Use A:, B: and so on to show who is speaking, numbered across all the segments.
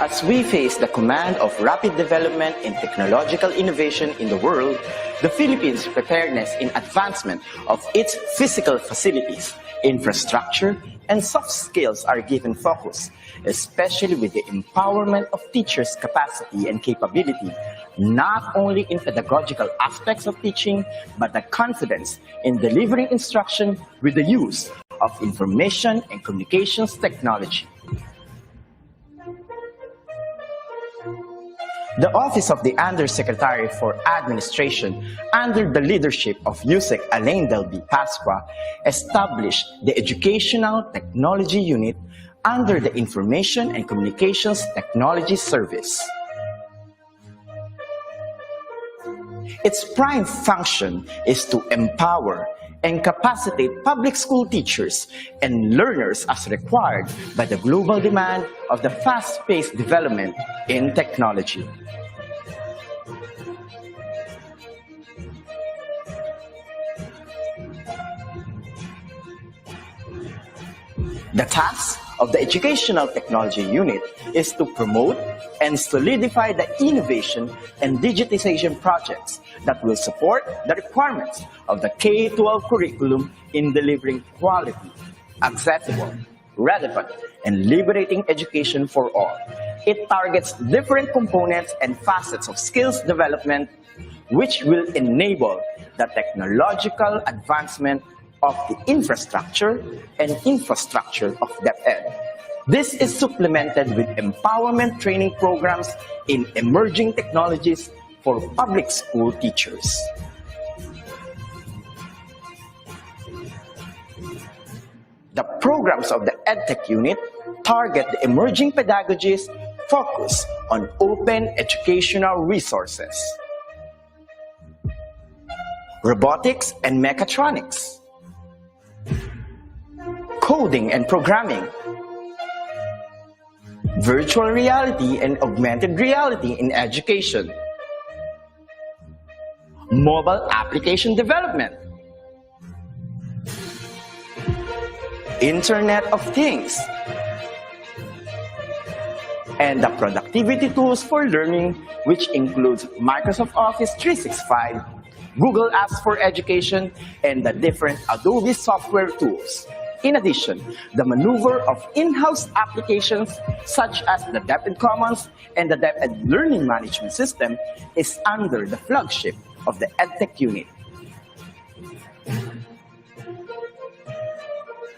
A: As we face the command of rapid development and technological innovation in the world, the Philippines' preparedness in advancement of its physical facilities, infrastructure, and soft skills are given focus, especially with the empowerment of teachers' capacity and capability, not only in pedagogical aspects of teaching, but the confidence in delivering instruction with the use of information and communications technology. The Office of the Undersecretary for Administration, under the leadership of USEC Alain Delby Pasqua, established the Educational Technology Unit under the Information and Communications Technology Service. Its prime function is to empower and capacitate public school teachers and learners as required by the global demand of the fast-paced development in technology. The task of the Educational Technology Unit is to promote and solidify the innovation and digitization projects that will support the requirements of the K-12 curriculum in delivering quality, accessible, relevant, and liberating education for all. It targets different components and facets of skills development, which will enable the technological advancement of the infrastructure and infrastructure of Deped. This is supplemented with empowerment training programs in emerging technologies for public school teachers. The programs of the EdTech unit target the emerging pedagogies focused on open educational resources, robotics and mechatronics, coding and programming, virtual reality and augmented reality in education, mobile application development, Internet of Things, and the productivity tools for learning, which includes Microsoft Office 365, Google Apps for Education, and the different Adobe software tools. In addition, the maneuver of in-house applications such as the Deped Commons and the Deped Learning Management System is under the flagship of the EdTech unit.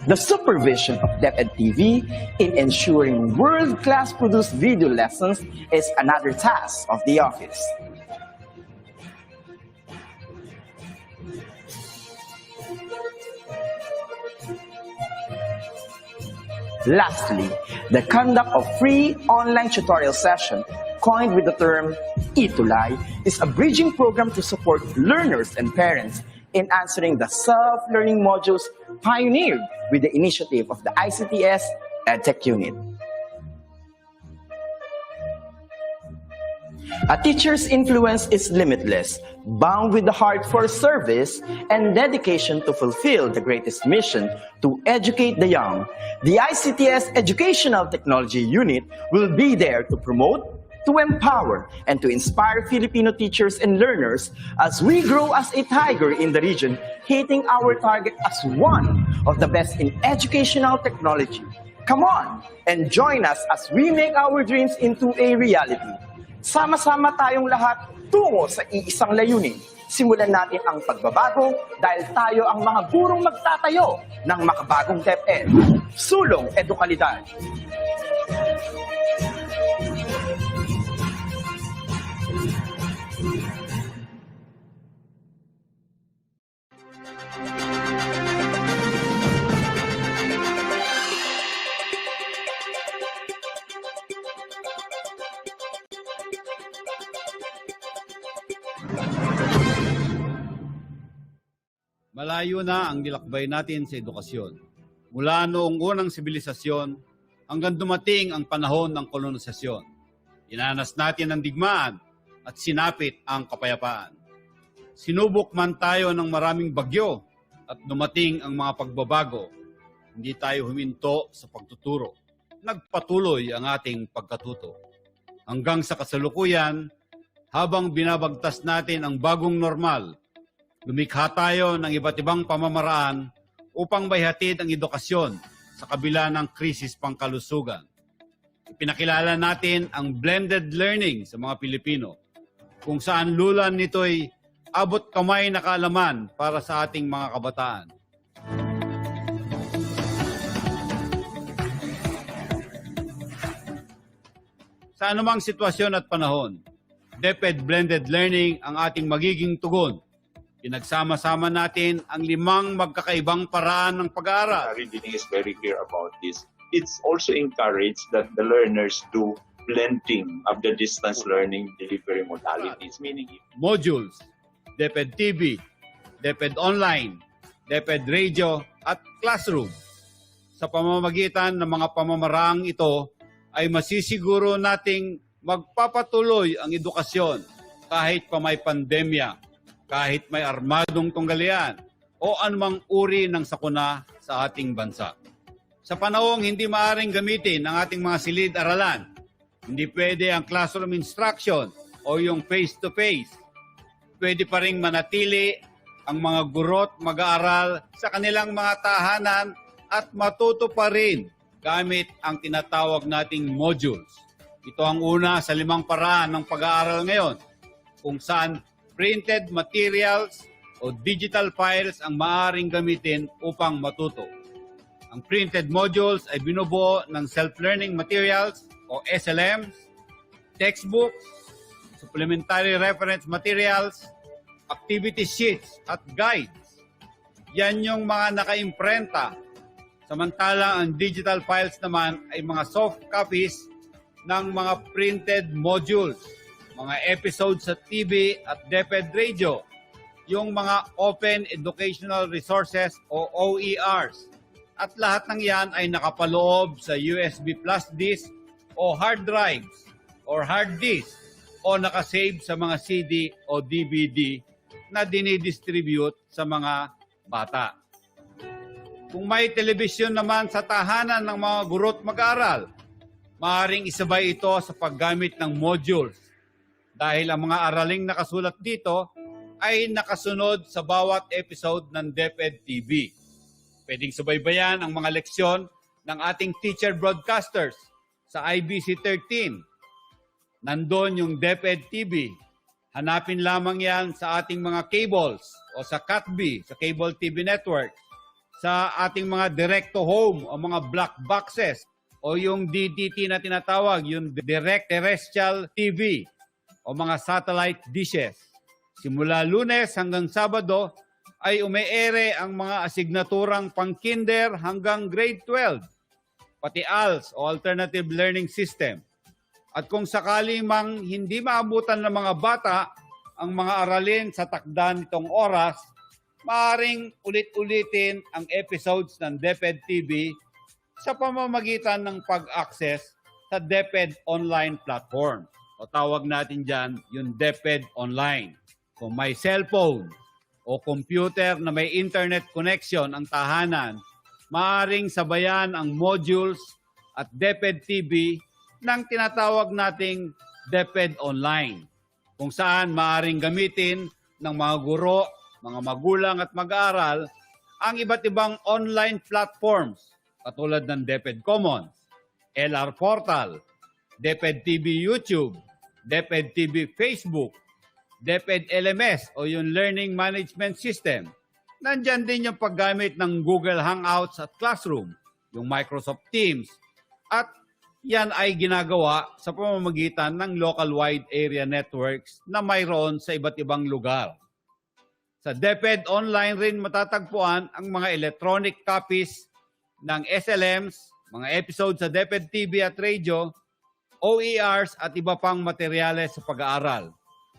A: The supervision of Deped TV in ensuring world-class produced video lessons is another task of the office. Lastly, the conduct of free online tutorial session, coined with the term eTulay, is a bridging program to support learners and parents in answering the self-learning modules pioneered with the initiative of the ICTS EdTech unit. A teacher's influence is limitless, bound with the heart for service and dedication to fulfill the greatest mission to educate the young. The ICTS Educational Technology Unit will be there to promote, to empower, and to inspire Filipino teachers and learners as we grow as a tiger in the region, hitting our target as one of the best in educational technology. Come on and join us as we make our dreams into a reality. Sama-sama tayong lahat tungo sa iisang layunin. Simulan natin ang pagbabago dahil tayo ang mga gurong magtatayo ng makabagong Deped. Sulong edukalidad.
B: Malayo na ang nilakbay natin sa edukasyon. Mula noong unang sibilisasyon hanggang dumating ang panahon ng kolonisasyon. Inanas natin ang digmaan at sinapit ang kapayapaan. Sinubok man tayo ng maraming bagyo at dumating ang mga pagbabago. Hindi tayo huminto sa pagtuturo. Nagpatuloy ang ating pagkatuto. Hanggang sa kasalukuyan, habang binabagtas natin ang bagong normal, lumikha tayo ng iba't ibang pamamaraan upang maihatid ang edukasyon sa kabila ng krisis pangkalusugan. Ipinakilala natin ang blended learning sa mga Pilipino, kung saan lulan nito'y abot kamay na kaalaman para sa ating mga kabataan. Sa anumang sitwasyon at panahon, Deped Blended Learning ang ating magiging tugon. Pinagsama-sama natin ang 5 magkakaibang paraan ng pag-aaral.
C: Reading is very clear about this. It's also encouraged that the learners do blending of the distance learning delivery modalities, meaning
B: Modules, Deped TV, Deped Online, Deped Radio at Classroom. Sa pamamagitan ng mga pamamaraang ito ay masisiguro nating magpapatuloy ang edukasyon kahit pa may pandemya, kahit may armadong tunggalian o anumang uri ng sakuna sa ating bansa. Sa panahong hindi maaaring gamitin ang ating mga silid-aralan, hindi pwede ang classroom instruction o yung face-to-face. Pwede pa ring manatili ang mga guro't mag-aaral sa kanilang mga tahanan at matuto pa rin gamit ang tinatawag nating modules. Ito ang una sa 5 paraan ng pag-aaral ngayon, kung saan printed materials o digital files ang maaaring gamitin upang matuto. Ang printed modules ay binubuo ng self-learning materials o SLMs, textbooks, supplementary reference materials, activity sheets at guides. Yan yung mga naka-imprenta. Samantalang ang digital files naman ay mga soft copies ng mga printed modules, mga episodes sa TV at Deped Radio, yung mga Open Educational Resources o OERs. At lahat ng yan ay nakapaloob sa USB plus disk o hard drives or hard disk o nakasave sa mga CD o DVD na dinidistribute sa mga bata. Kung may telebisyon naman sa tahanan ng mga guro't mag-aaral, maaaring isabay ito sa paggamit ng modules dahil ang mga araling nakasulat dito ay nakasunod sa bawat episode ng Deped TV. Pwedeng subaybayan ang mga leksyon ng ating teacher broadcasters sa IBC 13. Nandun yung Deped TV. Hanapin lamang yan sa ating mga cables o sa CATV, sa Cable TV Network, sa ating mga direct-to-home o mga black boxes o yung DTT na tinatawag, yung Direct Terrestrial TV o mga satellite dishes. Simula Lunes hanggang Sabado ay umeere ang mga asignaturang pang-kinder hanggang grade 12, pati ALS o Alternative Learning System. At kung sakali mang hindi maabutan ng mga bata ang mga aralin sa takda nitong oras, maaaring ulit-ulitin ang episodes ng Deped TV sa pamamagitan ng pag-access sa Deped Online platform. O tawag natin dyan yung Deped Online. Kung may cellphone o computer na may internet connection ang tahanan, maaaring sabayan ang modules at Deped TV ng tinatawag nating Deped Online, kung saan maaaring gamitin ng mga guro, mga magulang at mag-aaral ang iba't ibang online platforms katulad ng Deped Commons, LR Portal, Deped TV YouTube, Deped TV Facebook, Deped LMS o yung Learning Management System. Nandyan din yung paggamit ng Google Hangouts at Classroom, yung Microsoft Teams, at yan ay ginagawa sa pamamagitan ng local wide area networks na mayroon sa iba't ibang lugar. Sa Deped Online rin matatagpuan ang mga electronic copies ng SLMs, mga episodes sa Deped TV at radio, OERs at iba pang materyales sa pag-aaral.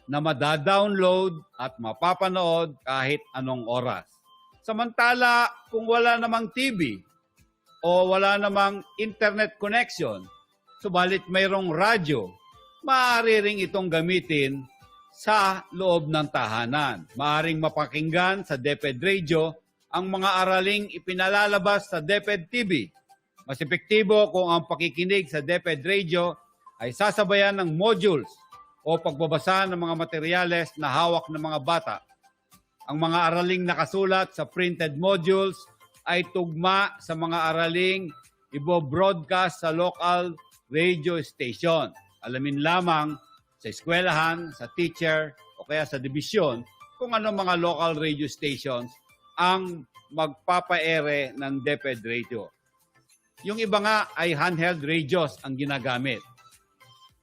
B: na madadownload at mapapanood kahit anong oras. Samantala, kung wala namang TV o wala namang internet connection, subalit mayroong radyo, maaari ring itong gamitin sa loob ng tahanan. Maaaring mapakinggan sa Deped Radio ang mga araling ipinalalabas sa Deped TV. Mas epektibo kung ang pakikinig sa Deped Radio ay sasabayan ng modules o pagbabasa ng mga materyales na hawak ng mga bata. Ang mga araling nakasulat sa printed modules ay tugma sa mga araling ibo-broadcast sa local radio station. Alamin lamang sa eskwelahan, sa teacher, o kaya sa dibisyon kung ano mga local radio stations ang magpapaere ng Deped Radio. Yung iba nga ay handheld radios ang ginagamit.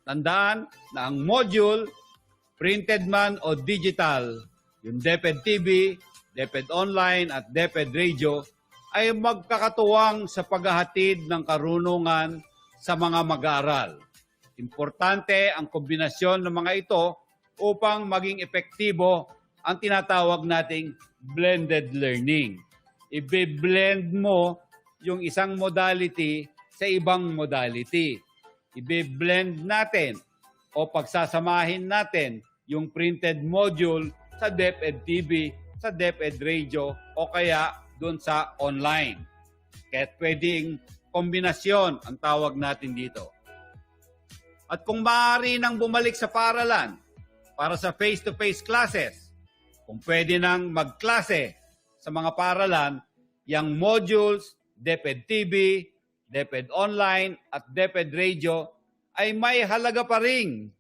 B: Tandaan na ang module, printed man o digital, yung Deped TV, Deped Online at Deped Radio ay magkakatuwang sa paghahatid ng karunungan sa mga mag-aaral. Importante ang kombinasyon ng mga ito upang maging epektibo ang tinatawag nating blended learning. Ibe-blend mo yung isang modality sa ibang modality. Ibe-blend natin o pagsasamahin natin yung printed module sa Deped TV, sa Deped Radio o kaya doon sa online. Kaya pwedeng kombinasyon ang tawag natin dito. At kung maaari nang bumalik sa paaralan para sa face-to-face classes, kung pwede nang magklase sa mga paaralan, yung modules, Deped TV, Deped Online at Deped Radio ay may halaga pa rin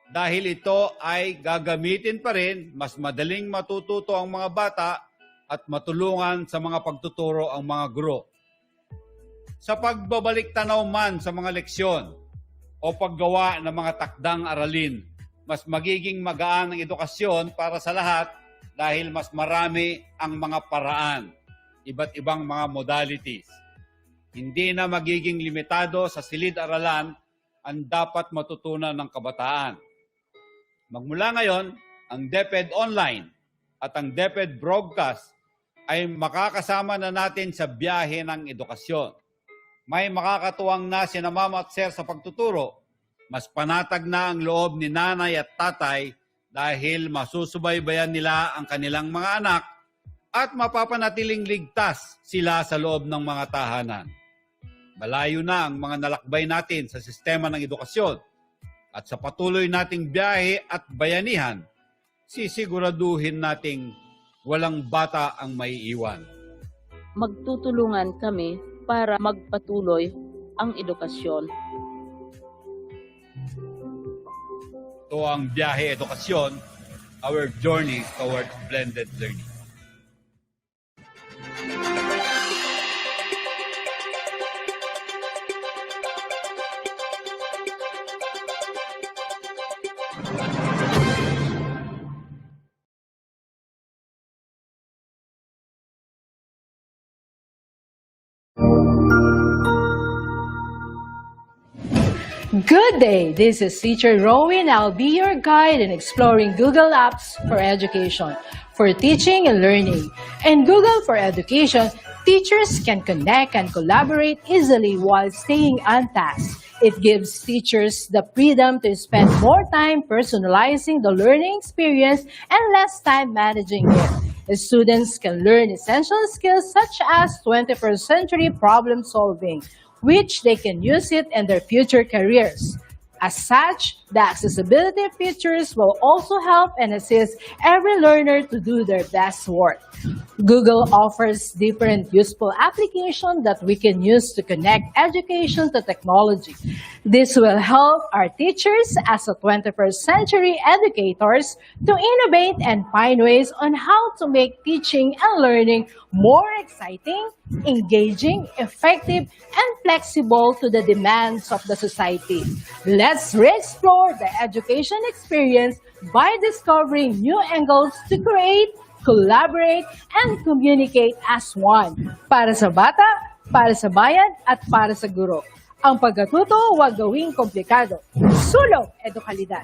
B: dahil ito ay gagamitin pa rin, mas madaling matututo ang mga bata at matulungan sa mga pagtuturo ang mga guro. Sa pagbabalik tanaw man sa mga leksyon o paggawa ng mga takdang aralin, mas magiging magaan ang edukasyon para sa lahat dahil mas marami ang mga paraan, iba't ibang mga modalities. Hindi na magiging limitado sa silid-aralan ang dapat matutunan ng kabataan. Magmula ngayon, ang Deped Online at ang Deped Broadcast ay makakasama na natin sa biyahe ng edukasyon. May makakatuwang na si Mama at Sir sa pagtuturo. Mas panatag na ang loob ni nanay at tatay dahil masusubaybayan nila ang kanilang mga anak at mapapanatiling ligtas sila sa loob ng mga tahanan. Malayo na ang mga nalakbay natin sa sistema ng edukasyon at sa patuloy nating biyahe at bayanihan, sisiguraduhin nating walang bata ang maiiwan.
D: Magtutulungan kami para magpatuloy ang edukasyon.
B: Ito ang biyahe edukasyon, our journey towards blended learning.
E: Good day, this is Teacher Rowan. I'll be your guide in exploring Google Apps for Education, for teaching and learning. In Google for Education, teachers can connect and collaborate easily while staying on task. It gives teachers the freedom to spend more time personalizing the learning experience and less time managing it. Students can learn essential skills such as 21st century problem solving, which they can use it in their future careers. As such, the accessibility features will also help and assist every learner to do their best work. Google offers different useful applications that we can use to connect education to technology. This will help our teachers as a 21st century educators to innovate and find ways on how to make teaching and learning more exciting, engaging, effective, and flexible to the demands of the society. Let's re-explore the education experience by discovering new angles to create, collaborate, and communicate as one. Para sa bata, para sa bayan, at para sa guro. Ang pagkatuto, huwag gawing komplikado. Sulong edukalidad.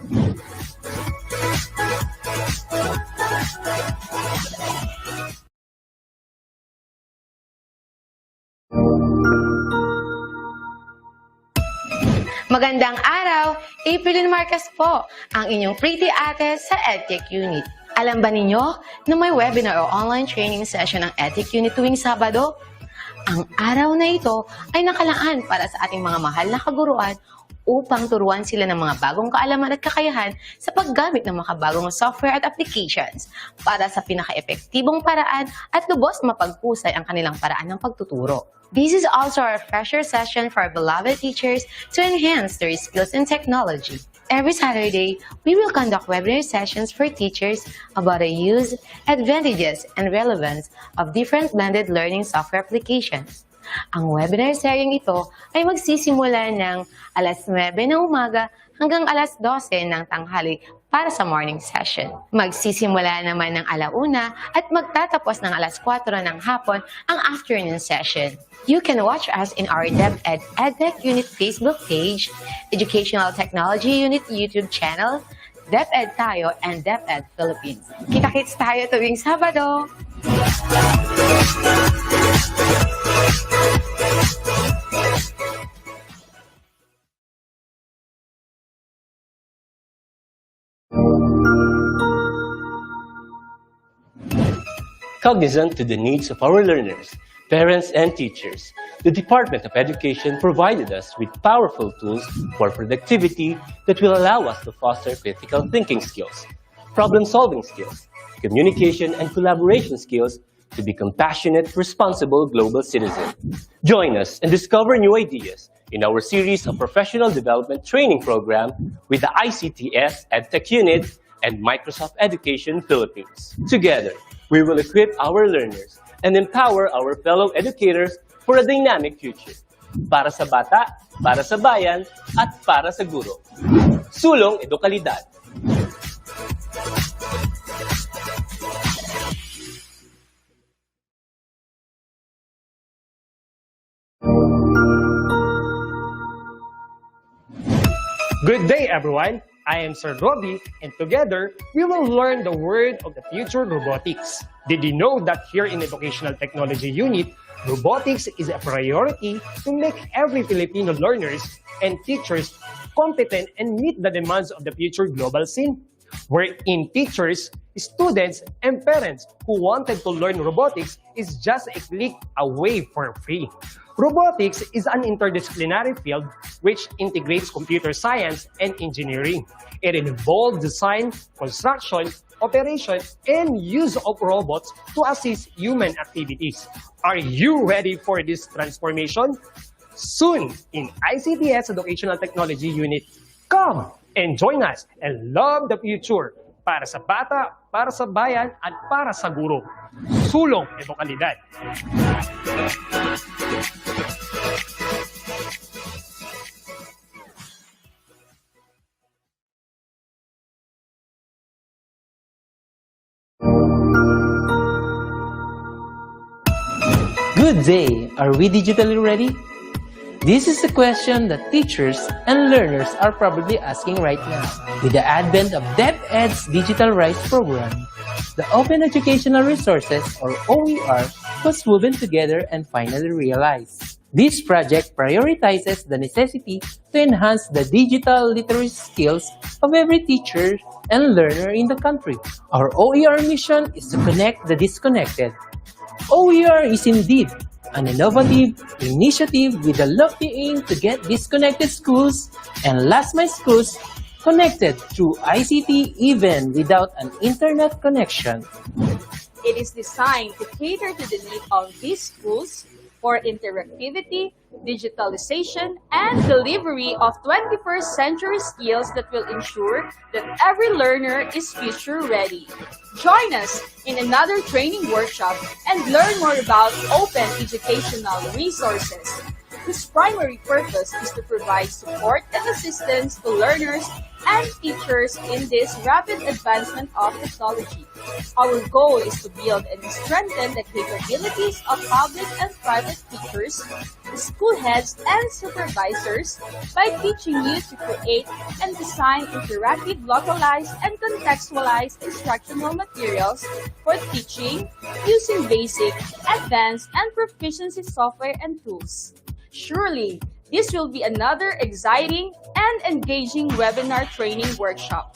F: Magandang araw! April Marcas po, ang inyong pretty ate sa EdTech Unit. Alam ba ninyo na may webinar o online training session ng EdTech Unit tuwing Sabado? Ang araw na ito ay nakalaan para sa ating mga mahal na kaguruan upang turuan sila ng mga bagong kaalaman at kakayahan sa paggamit ng makabagong software at applications para sa pinaka-epektibong paraan at lubos mapagpusay ang kanilang paraan ng pagtuturo. This is also our refresher session for our beloved teachers to enhance their skills in technology. Every Saturday, we will conduct webinar sessions for teachers about the use, advantages, and relevance of different blended learning software applications. Ang webinar seryeng ito ay magsisimula ng alas 9 ng umaga hanggang alas 12 ng tanghali para sa morning session. Magsisimula naman ng alauna at magtatapos ng alas 4 ng hapon ang afternoon session. You can watch us in our Deped EdTech Unit Facebook page, Educational Technology Unit YouTube channel, Deped Tayo, and Deped Philippines. Kita-kits tayo tuwing Sabado!
G: Cognizant to the needs of our learners, parents, and teachers, the Department of Education provided us with powerful tools for productivity that will allow us to foster critical thinking skills, problem-solving skills, communication and collaboration skills to be compassionate, responsible global citizens. Join us and discover new ideas in our series of professional development training program with the ICTS EdTech Unit and Microsoft Education Philippines. Together, we will equip our learners and empower our fellow educators for a dynamic future. Para sa bata, para sa bayan, at para sa guro. Sulong edukalidad.
H: Good day, everyone. I am Sir Robbie, and together, we will learn the word of the future, robotics. Did you know that here in Educational Technology Unit, robotics is a priority to make every Filipino learners and teachers competent and meet the demands of the future global scene? Wherein teachers, students, and parents who wanted to learn robotics is just a click away for free. Robotics is an interdisciplinary field which integrates computer science and engineering. It involves design, construction, operation, and use of robots to assist human activities. Are you ready for this transformation? Soon in ICTS Educational Technology Unit. Come and join us and love the future para sa bata, para sa bayan, at para sa guro. Sulong edukalidad.
I: Good day! Are we digitally ready? This is a question that teachers and learners are probably asking right now. With the advent of DepEd's Digital Rights Program, the Open Educational Resources, or OER, was woven together and finally realized. This project prioritizes the necessity to enhance the digital literacy skills of every teacher and learner in the country. Our OER mission is to connect the disconnected. OER is indeed an innovative initiative with a lofty aim to get disconnected schools and last-mile schools connected through ICT even without an internet connection.
J: It is designed to cater to the need of these schools for interactivity, digitalization, and delivery of 21st century skills that will ensure that every learner is future ready. Join us in another training workshop and learn more about open educational resources, whose primary purpose is to provide support and assistance to learners and teachers in this rapid advancement of technology. Our goal is to build and strengthen the capabilities of public and private teachers, school heads, and supervisors by teaching you to create and design interactive, localized, and contextualized instructional materials for teaching using basic, advanced, and proficiency software and tools. Surely, this will be another exciting and engaging webinar training workshop.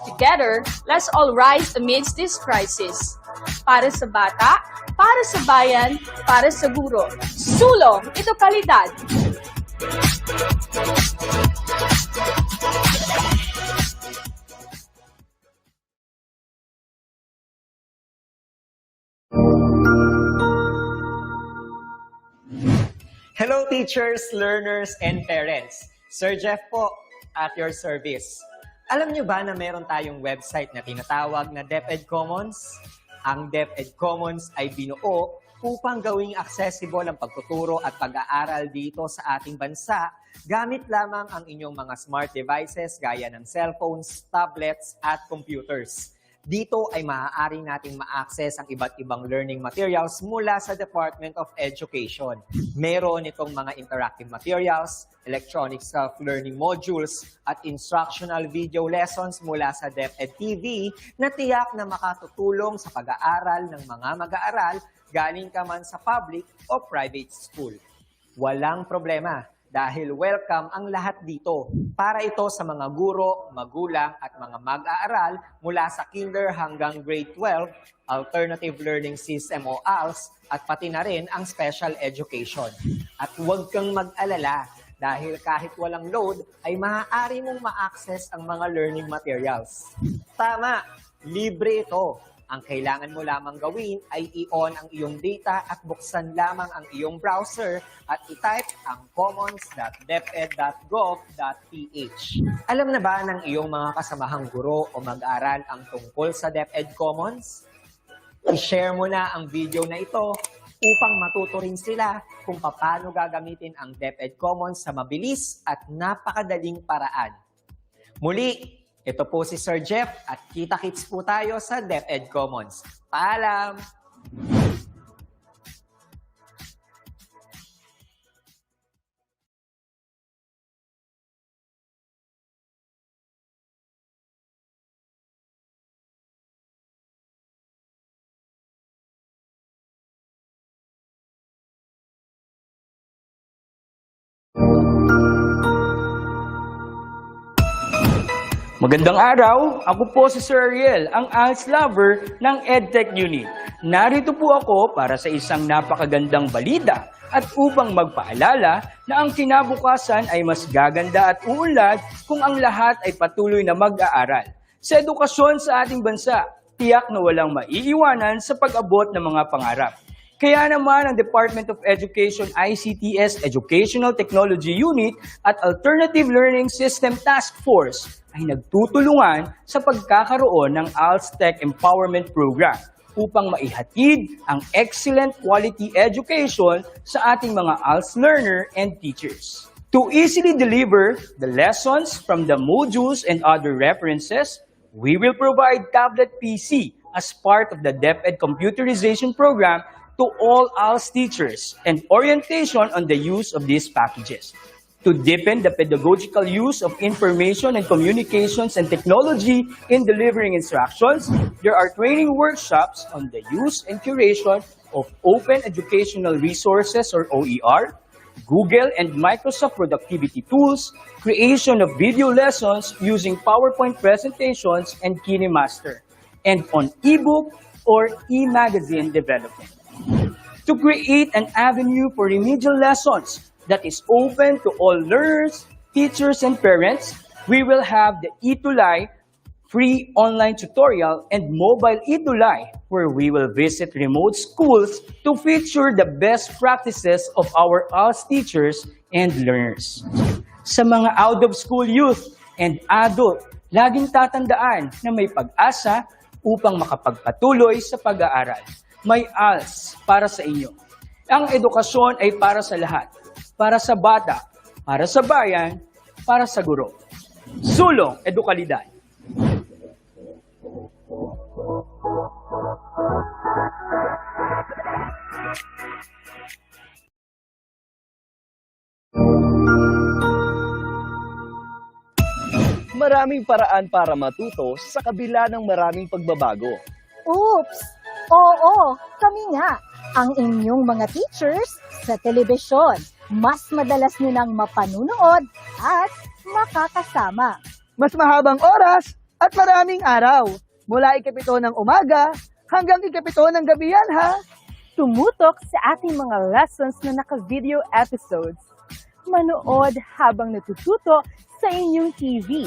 J: Together, let's all rise amidst this crisis. Para sa bata, para sa bayan, para sa guro. Sulong, ito kalidad!
K: Hello teachers, learners, and parents. Sir Jeff po, at your service. Alam niyo ba na meron tayong website na tinatawag na Deped Commons? Ang Deped Commons ay binuo upang gawing accessible ang pagtuturo at pag-aaral dito sa ating bansa gamit lamang ang inyong mga smart devices gaya ng cellphones, tablets, at computers. Dito ay maaari nating ma-access ang iba't ibang learning materials mula sa Department of Education. Meron itong mga interactive materials, electronic self-learning modules, at instructional video lessons mula sa Deped TV na tiyak na makatutulong sa pag-aaral ng mga mag-aaral galing ka man sa public o private school. Walang problema dahil welcome ang lahat dito. Para ito sa mga guro, magulang at mga mag-aaral mula sa kinder hanggang grade 12, alternative learning system o ALS, at pati na rin ang special education. At huwag kang mag-alala dahil kahit walang load ay maaari mong ma-access ang mga learning materials. Tama, libre ito. Ang kailangan mo lamang gawin ay i-on ang iyong data at buksan lamang ang iyong browser at i-type ang commons.deped.gov.ph. Alam na ba ng iyong mga kasamahang guro o mag-aral ang tungkol sa Deped Commons? I-share mo na ang video na ito upang matuto rin sila kung paano gagamitin ang Deped Commons sa mabilis at napakadaling paraan. Muli, ito po si Sir Jeff at kita-kits po tayo sa Deped Commons. Paalam!
L: Magandang araw, ako po si Sir Ariel, ang ALS lover ng EdTech Unit. Narito po ako para sa isang napakagandang balita at upang magpaalala na ang kinabukasan ay mas gaganda at uunlad kung ang lahat ay patuloy na mag-aaral. Sa edukasyon sa ating bansa, tiyak na walang maiiwanan sa pag-abot ng mga pangarap. Kaya naman ang Department of Education ICT's Educational Technology Unit at Alternative Learning System Task Force ay nagtutulungan sa pagkakaroon ng ALS Tech Empowerment Program upang maihatid ang excellent quality education sa ating mga ALS learner and teachers. To easily deliver the lessons from the modules and other references, we will provide tablet PC as part of the Deped Computerization Program to all ALS teachers and orientation on the use of these packages. To deepen the pedagogical use of information and communications and technology in delivering instructions, there are training workshops on the use and curation of open educational resources or OER, Google and Microsoft productivity tools, creation of video lessons using PowerPoint presentations and KineMaster, and on ebook or e-magazine development. To create an avenue for remedial lessons that is open to all learners, teachers, and parents, we will have the eTulay free online tutorial and mobile eTulay, where we will visit remote schools to feature the best practices of our ALS teachers and learners. Sa mga out-of-school youth and adult, laging tatandaan na may pag-asa upang makapagpatuloy sa pag-aaral. May ALS para sa inyo. Ang edukasyon ay para sa lahat. Para sa bata, para sa bayan, para sa guro. Sulong edukalidad.
M: maraming paraan para matuto sa kabila ng maraming pagbabago.
N: Oops! Oo, kami nga, ang inyong mga teachers sa telebisyon. Mas madalas nyo nang mapanunood at makakasama.
O: Mas mahabang oras at maraming araw. Mula 7 ng umaga hanggang 7 ng gabi yan, ha?
N: Tumutok sa ating mga lessons na naka-video episodes. Manood habang natututo sa inyong TV.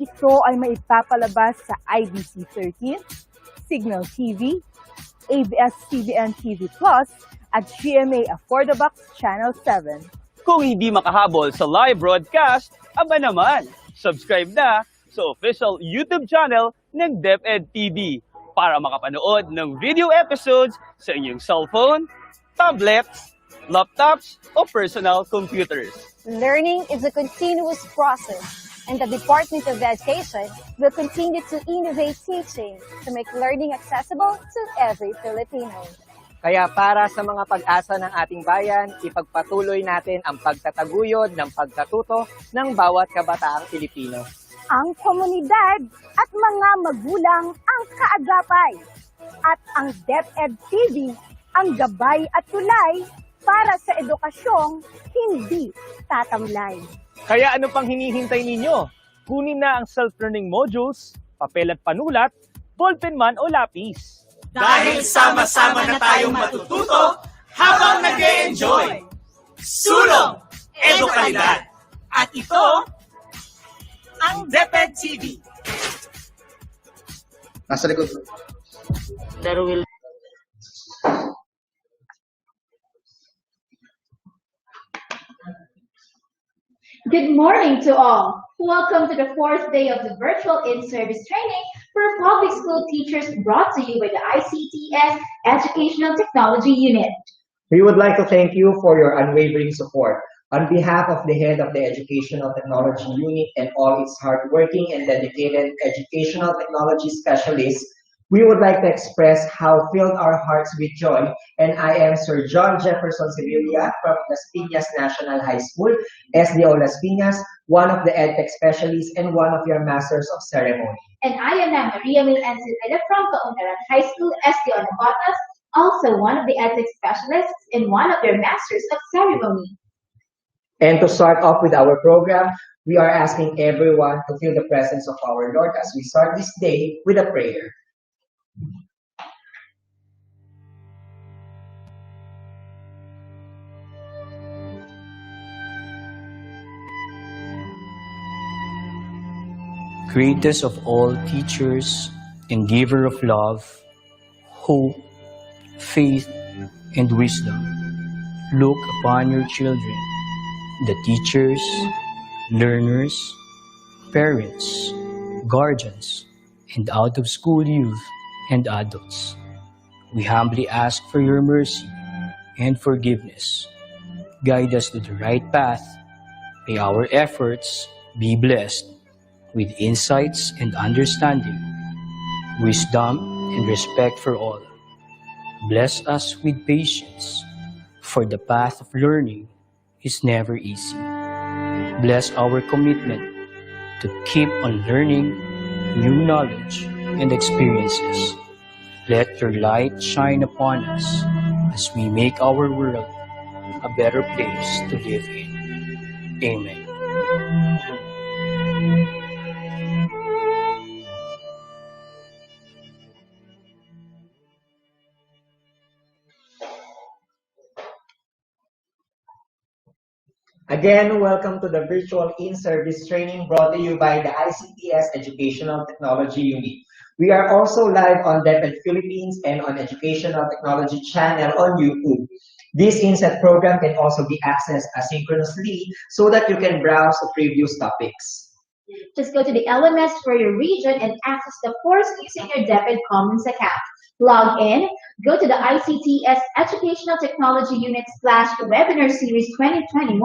N: Ito ay maipapalabas sa IBC 13, Signal TV, ABS-CBN TV Plus, at GMA Affordabox Channel 7.
M: Kung hindi makahabol sa live broadcast, aba naman, subscribe na sa official YouTube channel ng Deped TV para makapanood ng video episodes sa inyong cellphone, tablets, laptops, o personal computers.
N: Learning is a continuous process, and the Department of Education will continue to innovate teaching to make learning accessible to every Filipino.
K: Kaya para sa mga pag-asa ng ating bayan, ipagpatuloy natin ang pagtataguyod ng pagkatuto ng bawat kabataang Pilipino.
N: Ang komunidad at mga magulang ang kaagapay, at ang DepEd TV ang gabay at tulay para sa edukasyong hindi tatamlay.
M: Kaya ano pang hinihintay ninyo? Kunin na ang self-learning modules, papel at panulat, ballpen man o lapis.
A: Dahil sama-sama na tayong matututo habang nag-e-enjoy. Sulong Edukalidad. At ito, ang Deped TV.
P: Nasa likod.
D: There will
Q: Good morning to all. Welcome to the 4th day of the virtual in-service training for public school teachers brought to you by the ICTS Educational Technology Unit.
R: We would like to thank you for your unwavering support. On behalf of the head of the Educational Technology Unit and all its hardworking and dedicated educational technology specialists, we would like to express how filled our hearts with joy, and I am Sir John Jefferson Sevilla from Las Piñas National High School, SDO Las Piñas, one of the EdTech specialists and one of your Masters of Ceremony.
Q: And I am Maria May Anzaleda from Kauntaran High School, SDO Navotas, also one of the EdTech specialists and one of your Masters of Ceremony.
R: And to start off with our program, we are asking everyone to feel the presence of our Lord as we start this day with a prayer.
L: Greatest of all teachers and giver of love, hope, faith, and wisdom, look upon your children, the teachers, learners, parents, guardians, and out-of-school youth and adults. We humbly ask for your mercy and forgiveness. Guide us to the right path. May our efforts be blessed with insights and understanding, wisdom and respect for all. Bless us with patience, for the path of learning is never easy. Bless our commitment to keep on learning new knowledge and experiences. Let your light shine upon us as we make our world a better place to live in. Amen.
R: Again, welcome to the virtual in-service training brought to you by the ICTS Educational Technology Unit. We are also live on Deped Philippines and on Educational Technology channel on YouTube. This INSET program can also be accessed asynchronously so that you can browse the previous topics.
Q: Just go to the LMS for your region and access the course using your Deped Commons account. Log in, go to the ICTS Educational Technology Unit /Webinar Series 2021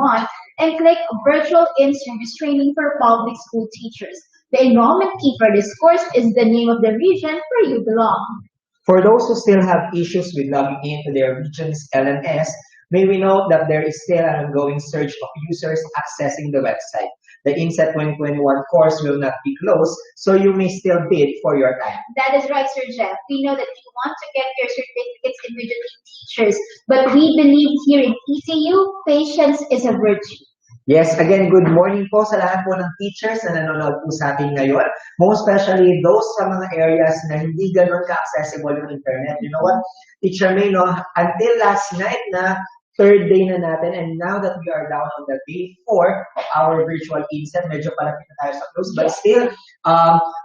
Q: and click Virtual In-Service Training for Public School Teachers. The enrollment key for this course is the name of the region where you belong.
R: For those who still have issues with logging into their region's LMS, may we note that there is still an ongoing surge of users accessing the website. the INSET 2021 course will not be closed, so you may still bid for your time.
Q: That is right, Sir Jeff. We know that you want to get your certificates immediately, teachers, but we believe here in ETU, patience is a virtue.
R: Yes, again, good morning po sa lahat po ng teachers na nanonood po sa atin ngayon. Most especially those sa mga areas na hindi ganun ka-accessible yung internet. You know what, Teacher May, no, until last night na third day na natin, and now that we are down on the day 4 of our virtual INSET, medyo palapit na tayo sa close, but still,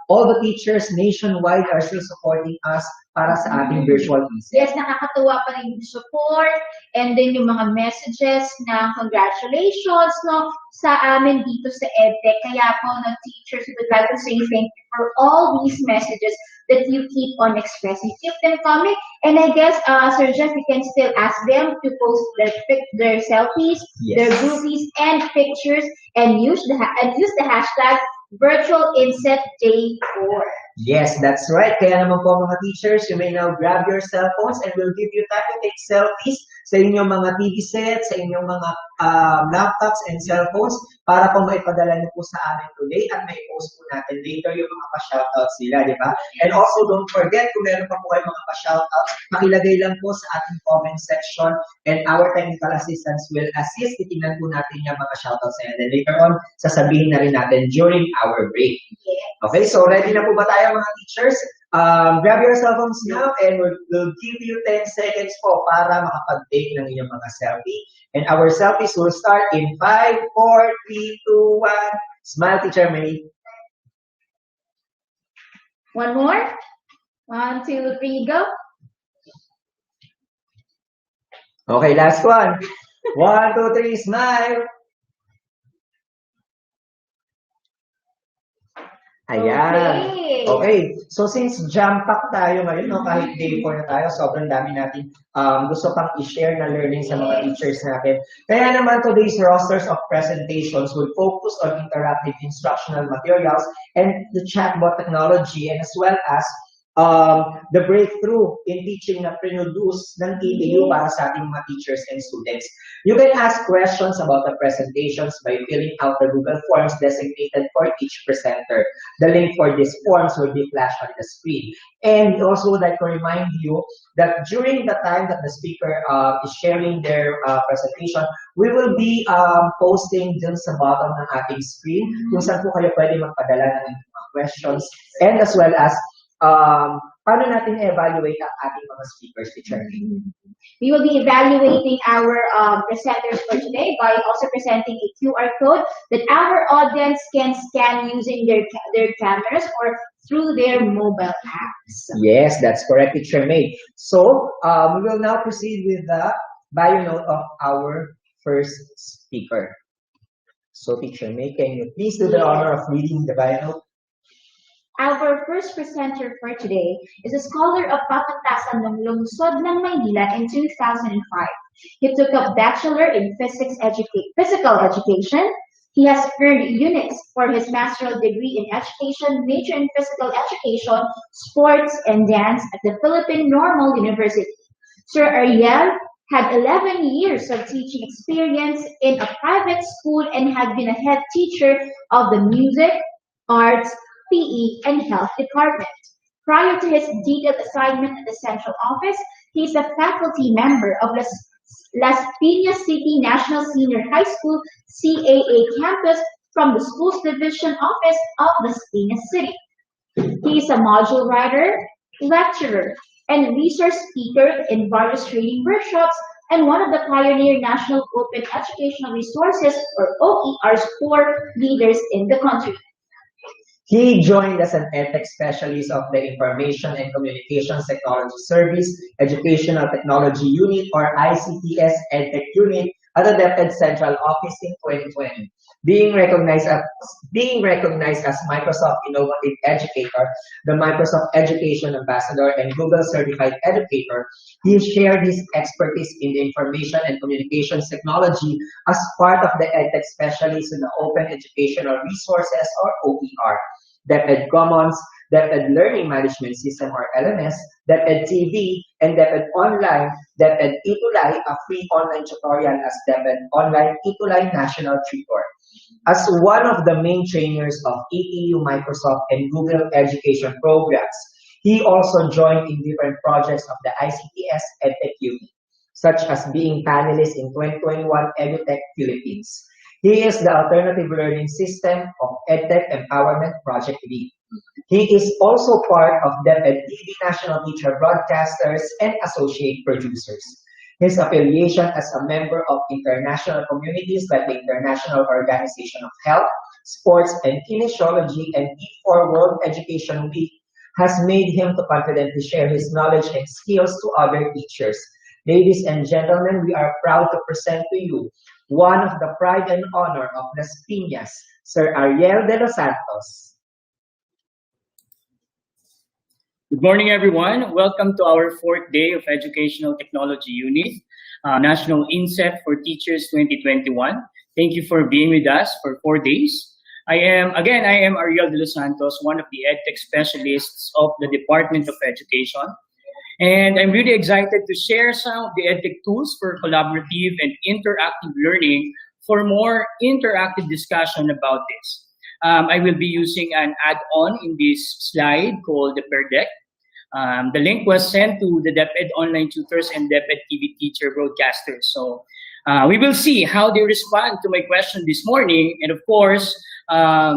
R: all the teachers nationwide are still supporting us para sa ating virtual INSET.
Q: Yes, nakakatuwa pa rin yung support and then yung mga messages na congratulations no, sa amin dito sa EdTech. Kaya po, no, teachers, we would like to say thank you for all these messages that you keep on expressing. Keep them coming. And I guess, Sir Jeff, you can still ask them to post their selfies, their groupies, and pictures, and use the hashtag Virtual Inset Day 4.
R: Yes, that's right. Kaya naman po mga teachers, you may now grab your cell phones and we'll give you time to take selfies sa inyong mga TV sets, sa inyong mga laptops and cell phones para po maipadala niyo po sa amin today at may post po natin later yung mga pa-shoutouts nila, di ba? And also don't forget, kung meron pa po kayo mga pa-shoutouts, makilagay lang po sa ating comment section and our technical assistants will assist. Titingnan po natin yung mga shoutouts na yan. And later on, sasabihin na rin natin during our break. Okay, so ready na po ba tayo mga teachers? Grab your cell phones now and we'll give you 10 seconds po para makapag-take ng inyong mga selfie. And our selfies will start in 5, 4, 3, 2, 1. Smile, Teacher May.
Q: One more. 1, 2, 3, go.
R: Okay, last one. 1, 2, 3, smile. Ayan. Okay. So since jam-pack tayo ngayon, no, kahit day 4 na tayo, sobrang dami natin gusto pang i-share na learning sa mga teachers natin. Kaya naman today's rosters of presentations will focus on interactive instructional materials and the chatbot technology, and as well as the breakthrough in teaching na produce ng ETU para sa ating mga teachers and students. You can ask questions about the presentations by filling out the Google Forms designated for each presenter. The link for these forms will be flashed on the screen. And we also would like to remind you that during the time that the speaker is sharing their presentation, we will be posting dun sa bottom ng ating screen kung saan po kayo pwede magpadala ng mga questions, and as well as paano natin evaluate ang ating mga speakers, Teacher?
Q: We will be evaluating our presenters for today by also presenting a QR code that our audience can scan using their cameras or through their mobile apps.
R: Yes, that's correct, Teacher May. So, we will now proceed with the bio note of our first speaker. So, Teacher May, can you please do the honor of reading the bio note?
Q: Our first presenter for today is a scholar of Papantasan ng Lungsod ng Maynila in 2005. He took up Bachelor in Physical Education. He has earned units for his master's degree in education, major in physical education, sports, and dance at the Philippine Normal University. Sir Ariel had 11 years of teaching experience in a private school and had been a head teacher of the music, arts, PE, and health department. Prior to his detailed assignment at the central office, he is a faculty member of Las Piñas City National Senior High School CAA campus from the school's division office of Las Piñas City. He is a module writer, lecturer, and resource speaker in various training workshops and one of the pioneer National Open Educational Resources or OER's core leaders in the country.
R: He joined as an EdTech specialist of the Information and Communications Technology Service Educational Technology Unit or ICTS EdTech Unit at the Deped Central Office in 2020. Being recognized as Microsoft Innovative Educator, the Microsoft Education Ambassador, and Google Certified Educator, he shared his expertise in the information and communications technology as part of the EdTech specialist in the Open Educational Resources or OER, Deped Commons, Deped Learning Management System or LMS, Deped TV, and Deped Online, Deped Itulay, a free online tutorial as Deped Online Itulay National Tutor. As one of the main trainers of ETU, Microsoft, and Google education programs, he also joined in different projects of the ICTS EdTech Unit, such as being panelist in 2021 EduTech Philippines. He is the Alternative Learning System of EdTech Empowerment Project Lead. He is also part of Deped TV National Teacher Broadcasters and Associate Producers. His affiliation as a member of international communities like the International Organization of Health, Sports and Kinesiology and E4 World Education Week has made him to confidently share his knowledge and skills to other teachers. Ladies and gentlemen, we are proud to present to you one of the pride and honor of Las Piñas, Sir Ariel de los Santos.
P: Good morning, everyone. Welcome to our fourth day of Educational Technology Unit, National INSET for Teachers 2021. Thank you for being with us for 4 days. I am Ariel de los Santos, one of the EdTech specialists of the Department of Education. And I'm really excited to share some of the EdTech tools for collaborative and interactive learning for more interactive discussion about this. I will be using an add-on in this slide called the Per Deck. The link was sent to the Deped Online Tutors and Deped TV Teacher Broadcasters. So we will see how they respond to my question this morning. And of course, I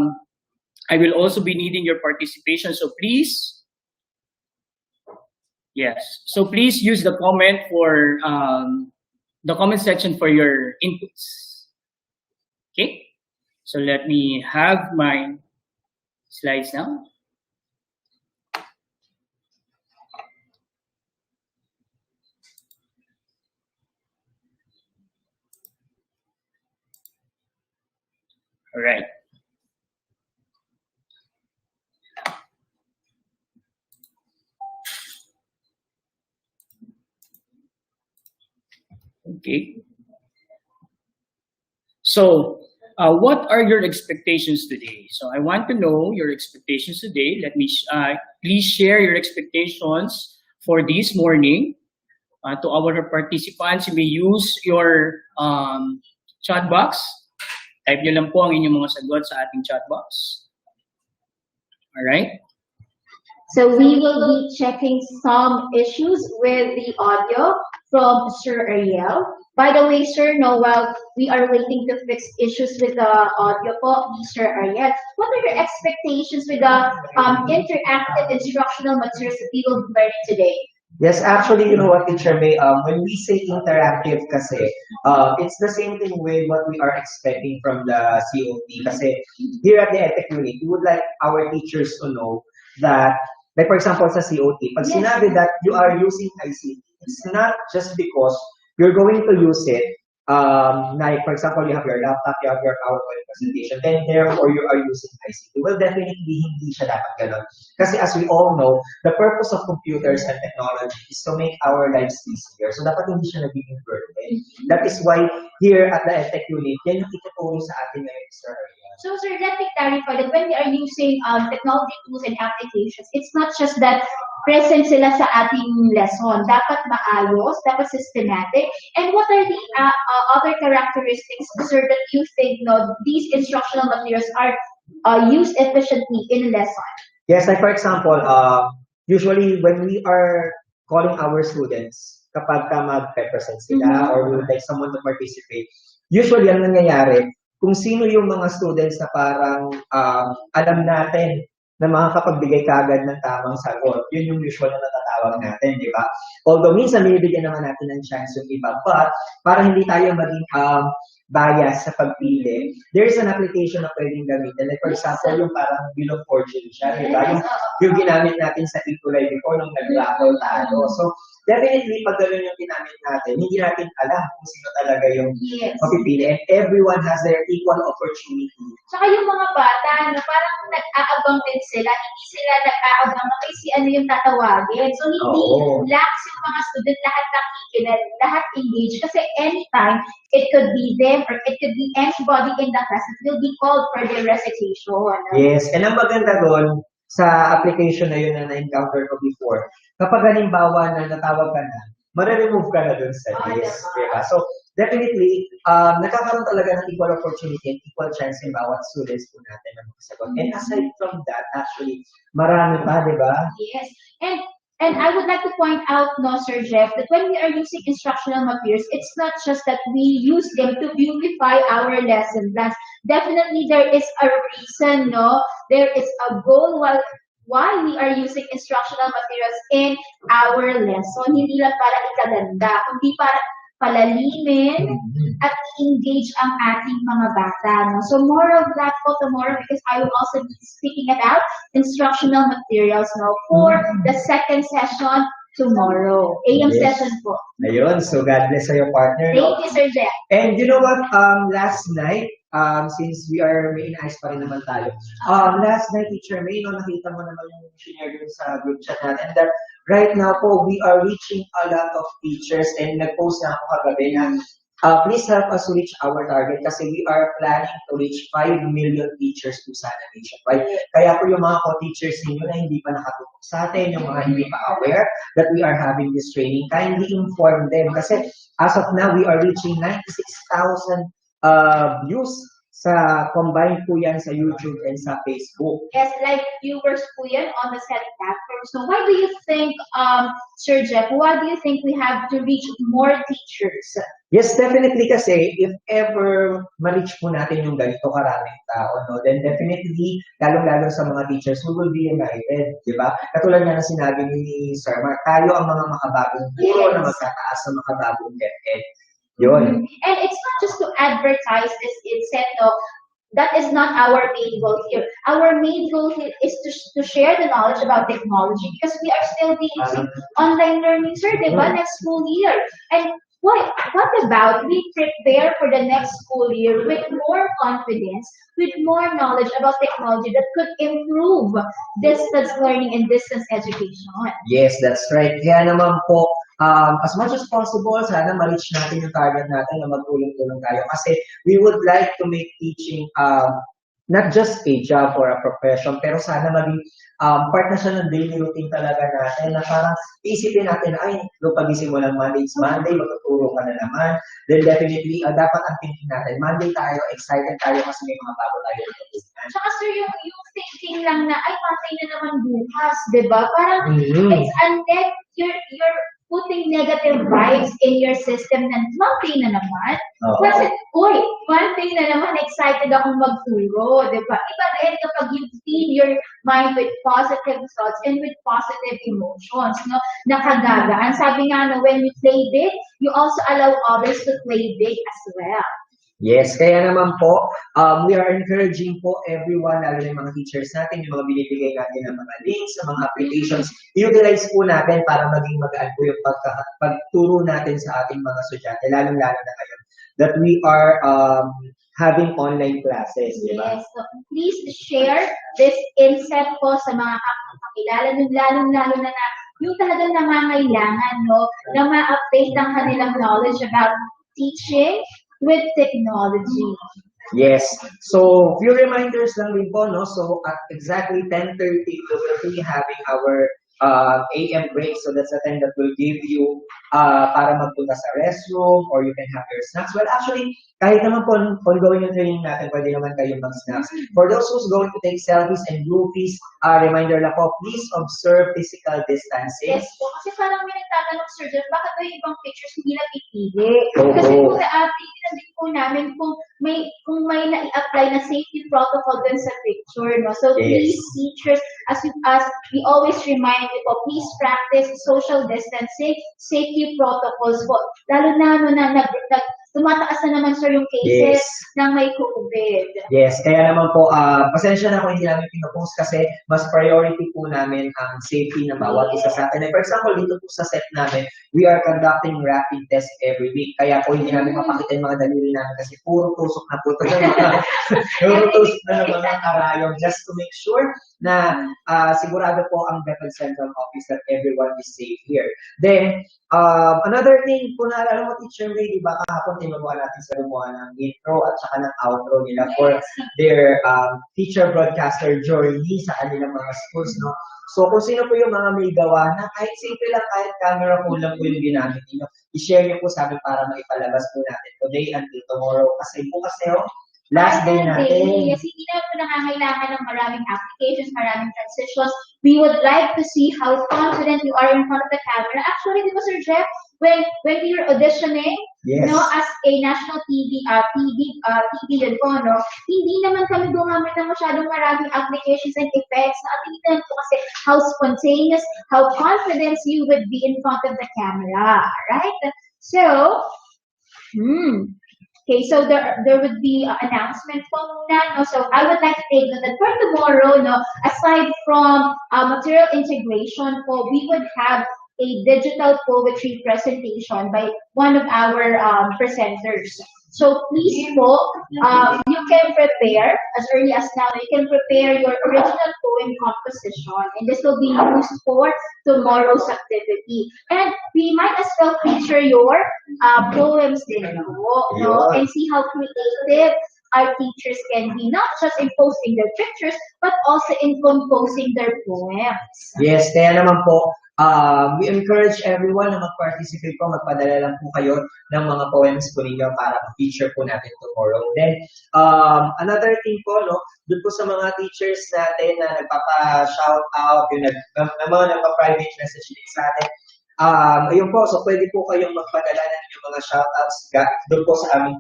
P: will also be needing your participation. So please, please use the comment section for your inputs. Okay, so let me have my slides now. All right. Okay. So, what are your expectations today? So, I want to know your expectations today. Let me please share your expectations for this morning. To our participants, you may use your chat box. Type nyo lang po ang inyong mga sagot sa ating chat box. All right.
Q: So we will be checking some issues with the audio from Sir Ariel. By the way, Sir Noel, we are waiting to fix issues with the audio po, Sir Ariel. What are your expectations with the interactive instructional materials that we will be learning today?
R: Yes, actually, you know what, Teacher May, when we say interactive kasi, it's the same thing with what we are expecting from the COT. Kasi here at the EdTech Unit, we would like our teachers to know that, like for example, sa COT, pag sinabi that you are using ICT, it's not just because you're going to use it, like for example, you have your laptop, you have your PowerPoint presentation, and therefore you are using ICT. Well, definitely hindi siya dapat ganun. Kasi as we all know, the purpose of computers and technology is to make our lives easier. So dapat hindi siya nagiging burden. That is why here at the EdTech Unit, yan yung ituturo sa atin ngayon, Sir.
Q: So, sir, let me clarify that when we are using technology tools and applications, it's not just that present sila sa ating lesson. Dapat maayos, dapat systematic. And what are the other characteristics, sir, that you think these instructional materials are used efficiently in a lesson?
R: Yes, like for example, usually when we are calling our students, kapag ka mag-present sila or we would like someone to participate, usually ang nangyayari, kung sino yung mga students na parang alam natin na makakapagbigay kagad ng tamang sagot. Yun yung usual na natatawag natin, di ba? Although minsan binibigyan naman natin ng chance yung iba, but para hindi tayo maging bias sa pagpili, there is an application na pwedeng gamitin. Like for example, yung parang Wheel of Fortune siya, di ba? Yung ginamit natin sa Itulay before nung nag-raffle tayo. So, definitely, pag gano'n yung ginamit natin, hindi natin alam kung sino talaga yung mapipili. And everyone has their equal opportunity.
Q: Tsaka yung mga bata, na parang nag-aabang din sila, hindi sila nag-aabang na kasi ano yung tatawagin. So, hindi lax yung mga student, lahat nakikinig, lahat engaged. Kasi anytime, it could be them or it could be anybody in the class that will be called for their recitation.
R: Yes, and ang maganda doon, sa application na yun na na-encounter ko before, kapag halimbawa na natawag ka na, remove ka na dun sa list, diba? So, definitely, nagkakaroon talaga ng equal opportunity and equal chance yung bawat students po natin na makasagot. And aside from that, actually, marami pa, di ba?
Q: Yes. And I would like to point out, no, Sir Jeff, that when we are using instructional materials, it's not just that we use them to beautify our lesson plans. Definitely, there is a reason, no? There is a goal why we are using instructional materials in our lesson. Hindi lang para ikaganda, kundi para palalimin at engage ang ating mga bata. No? So more of that po tomorrow because I will also be speaking about instructional materials no, for the second session tomorrow. AM session po.
R: Ayun, so God bless sa'yo, partner.
Q: Thank you, Sir Jeff.
R: And you know what, last night, since we are may in-eyes pa rin naman tayo, last night, Teacher May, no, nakita mo naman yung share dun sa group chat natin that right now po, we are reaching a lot of teachers and nag-post na ako kagabi na please help us to reach our target kasi we are planning to reach 5 million teachers po sana nationwide. Kaya po yung mga co-teachers ninyo na hindi pa nakatutok sa atin, yung mga hindi pa aware that we are having this training, kindly inform them kasi as of now, we are reaching 96,000 views sa combined po yan sa YouTube and sa Facebook.
Q: Yes, like viewers po yan on the set platform. So why do you think, Sir Jeff, why do you think we have to reach more teachers?
R: Yes, definitely kasi if ever ma-reach po natin yung ganito karaming tao, no, then definitely, lalong-lalo sa mga teachers, we will be united, di ba? Katulad nga na sinabi ni Sir Mark, tayo ang mga makabagong guro na magtataas sa makabagong DepEd. Yun.
Q: And it's not just to advertise this inset, no. That is not our main goal here. Our main goal here is to share the knowledge about technology because we are still using online learning, sir, diba, next school year. And what about we prepare for the next school year with more confidence, with more knowledge about technology that could improve distance learning and distance education?
R: Yes, that's right. Kaya naman po, as much as possible, sana ma-reach natin yung target natin na magtulong-tulong tayo. Kasi we would like to make teaching not just a job or a profession, pero sana maging part na siya ng daily routine talaga natin na parang isipin natin, ay, nung pagising mo lang Monday, matuturo ka na naman. Then definitely, dapat ang thinking natin, Monday tayo, excited tayo kasi may mga bago tayo.
Q: Tsaka sir, yung thinking lang na, ay, Monday na naman bukas, diba? Parang, it's you're putting negative vibes in your system na Monday na naman. Kasi, uy, Monday na naman, excited akong magturo, di ba? Iba rin kapag you feed your mind with positive thoughts and with positive emotions, no? Nakagagaan. Sabi nga, no, when we play big, you also allow others to play big as well.
R: Yes, kaya naman po, we are encouraging po everyone, lalo na yung mga teachers natin, yung mga binibigay natin ng mga links, sa mga applications, utilize po natin para maging magaan po yung pagturo natin sa ating mga estudyante, lalo-lalo na ngayon, that we are having online classes, di ba?
Q: Yes, so please share this inset po sa mga kakilala, lalo-lalo na yung talagang nangangailangan, no, na ma-update ang kanilang knowledge about teaching with technology.
R: Yes. So, few reminders lang din po, no? So, at exactly 10:30, we will be having our AM break. So, that's the time that will give you para magpunta sa restroom or you can have your snacks. Well, actually, kahit naman po ongoing yung training natin, pwede naman kayong mag-snacks. For those who's going to take selfies and groupies, reminder lang po, please observe physical distancing.
Q: Yes po, kasi parang may nagtatanong, Sir Jeff, bakit ba yung ibang pictures hindi napipili? Kasi po na-update din po namin kung may na-i-apply na safety protocol dun sa picture, no? So please, teachers, as we always remind you po, please practice social distancing, safety protocols po. Lalo na tumataas na naman, sir, yung cases ng may COVID.
R: Yes, kaya naman po, pasensya na kung hindi namin pinopost kasi mas priority po namin ang safety ng bawat isa sa atin. For example, dito po sa set namin, we are conducting rapid test every week. Kaya po hindi namin mapakita yung mga daliri namin kasi puro tusok na po ito ng mga karayong just to make sure na sigurado po ang Deped Central Office that everyone is safe here. Then, Another thing, kung naalala mo, Teacher Ray, di ba kahapon tinuruan natin sa gumawa ng intro at saka ng outro nila for their teacher broadcaster journey sa kanilang mga schools, no? So kung sino po yung mga may gawa na kahit simple lang, kahit camera po lang po yung ginamit niyo, i-share niyo po sa amin para maipalabas po natin today until tomorrow. Kasi bukas na yun, last day natin.
Q: Yes, hindi na ito nangangailangan ng maraming applications, maraming transitions. We would like to see how confident you are in front of the camera. Actually, because Sir Jeff, when we were auditioning,
R: Yes.
Q: no, as a national TV yun po, no, hindi naman kami gumamit ng masyadong maraming applications and effects. Nakatigilan po kasi how spontaneous, how confident you would be in front of the camera, right? So, okay, so there would be an announcement po muna, no? So I would like to take note that for tomorrow, no, aside from material integration po, we would have a digital poetry presentation by one of our presenters. So please po, you can prepare, as early as now, you can prepare your original poem composition, and this will be used for tomorrow's activity. And we might as well feature your poems din po, no? And see how creative our teachers can be, not just in posting their pictures, but also in composing their poems.
R: Yes, kaya naman po, we encourage everyone na mag-participate po, magpadala lang po kayo ng mga poems po ninyo para feature po natin tomorrow. Then, another thing po, no, dun po sa mga teachers natin na nagpapa-shout out, yung mga nagpa-private message din sa atin, ayun po, so pwede po kayong magpadala ng inyong mga shoutouts doon po sa aming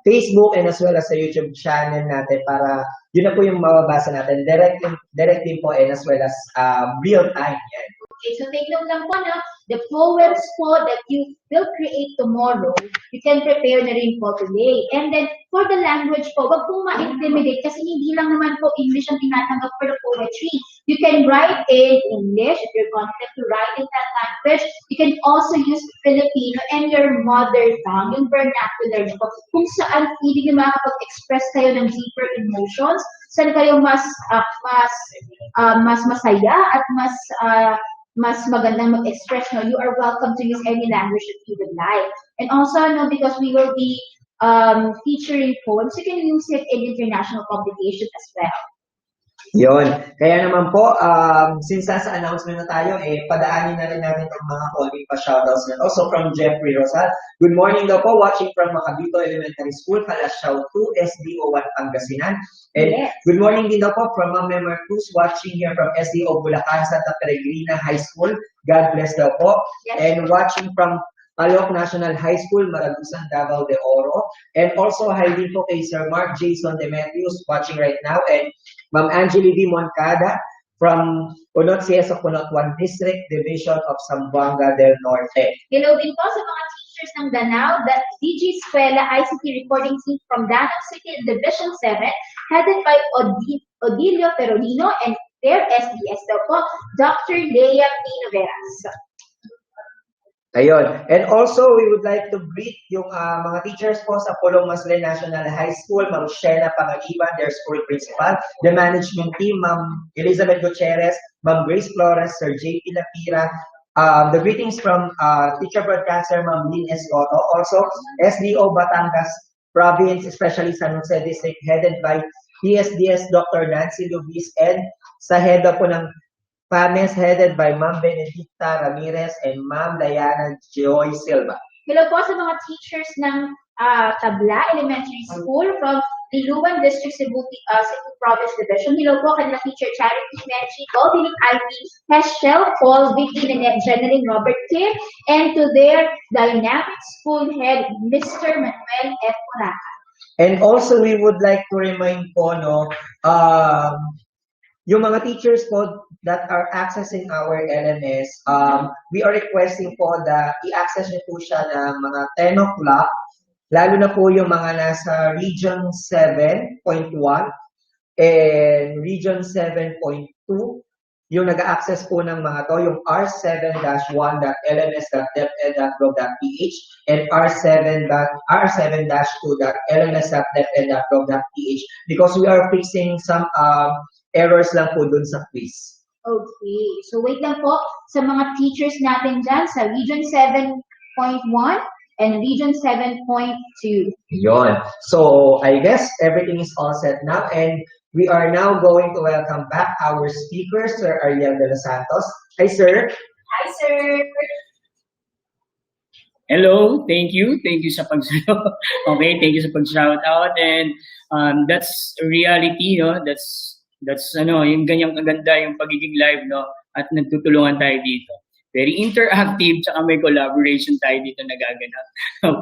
R: Facebook and as well as sa YouTube channel natin para yun na po yung mababasa natin directly po and as well as real time. Yan.
Q: Okay, so take note lang po na the poems po that you will create tomorrow, you can prepare na rin po today. And then, for the language po, wag pong ma-intimidate kasi hindi lang naman po English ang tinatanggap for the poetry. You can write in English if you're confident to write in that language. You can also use Filipino and your mother tongue, yung vernacular po, kung saan hindi nyo makapag-express kayo ng deeper emotions, saan kayo mas masaya at mas magandang mag-express, no? You are welcome to use any language that you would like. And also, no, because we will be featuring poems, you can use it in international publications as well.
R: Yun. Kaya naman po, since nasa announcement na tayo, padaanin na rin natin ang mga calling pa shoutouts na. Also from Jeffrey Rosal. Good morning daw po, watching from Macabito Elementary School, Kalasyaw 2, SDO 1 Pangasinan. And good morning din daw po from Ma'am Memar Cruz, watching here from SDO Bulacan, Santa Peregrina High School. God bless daw po. Yes. And watching from Palok National High School, Maragusan, Davao de Oro. And also, hi din po kay Sir Mark Jason Demetrius watching right now. And Ma'am Angeli D. Moncada from Punot CS of Punot 1 District, Division of Zamboanga del Norte.
Q: Hello din po sa mga teachers ng Danao, the DG Eskwela ICT Recording Team from Danao City Division 7, headed by Odilio Perolino and their SDS daw po, Dr. Leia Pinoveras.
R: Ayun. And also, we would like to greet yung mga teachers po sa Pulong Maslen National High School, Ma'am Shena Panganiban, their school principal, the management team, Ma'am Elizabeth Gutierrez, Ma'am Grace Flores, Sir J.P. Lapira, the greetings from teacher broadcaster, Ma'am Lynn Escoto, also SDO Batangas Province, especially San Jose District, headed by PSDS Dr. Nancy Luis, and sa head po ng PAMES headed by Ma'am Benedicta Ramirez and Ma'am Diana Joy Silva.
Q: Hello po sa mga teachers ng Tabla Elementary School from Liluan District, Cebu Province Division. Hello po kanila teacher Charity Menchi, Goldilin Ivy, Heschel, Paul, Vicky, Nanette, Jeneline, Robert Kim, and to their dynamic school head, Mr. Manuel F. Moraca.
R: And also, we would like to remind po, no, yung mga teachers po that are accessing our LMS, we are requesting po na i-access nyo po siya ng mga 10 o'clock, lalo na po yung mga nasa Region 7.1 and Region 7.2, yung nag-access po ng mga to, yung r7-1.lms.deped.gov.ph and r7-2.lms.deped.gov.ph because we are fixing some errors lang po dun sa quiz.
Q: Okay, so wait lang po sa mga teachers natin dyan sa Region 7.1 and Region 7.2.
R: Yon. So I guess everything is all set now, and we are now going to welcome back our speaker, Sir Ariel de los Santos. Hi, sir.
Q: Hi, sir.
P: Hello, thank you sa okay, thank you sa pag-shout out, and that's reality, no? That's yung ganyang kaganda yung pagiging live, no? At nagtutulungan tayo dito. Very interactive, tsaka may collaboration tayo dito nagaganap.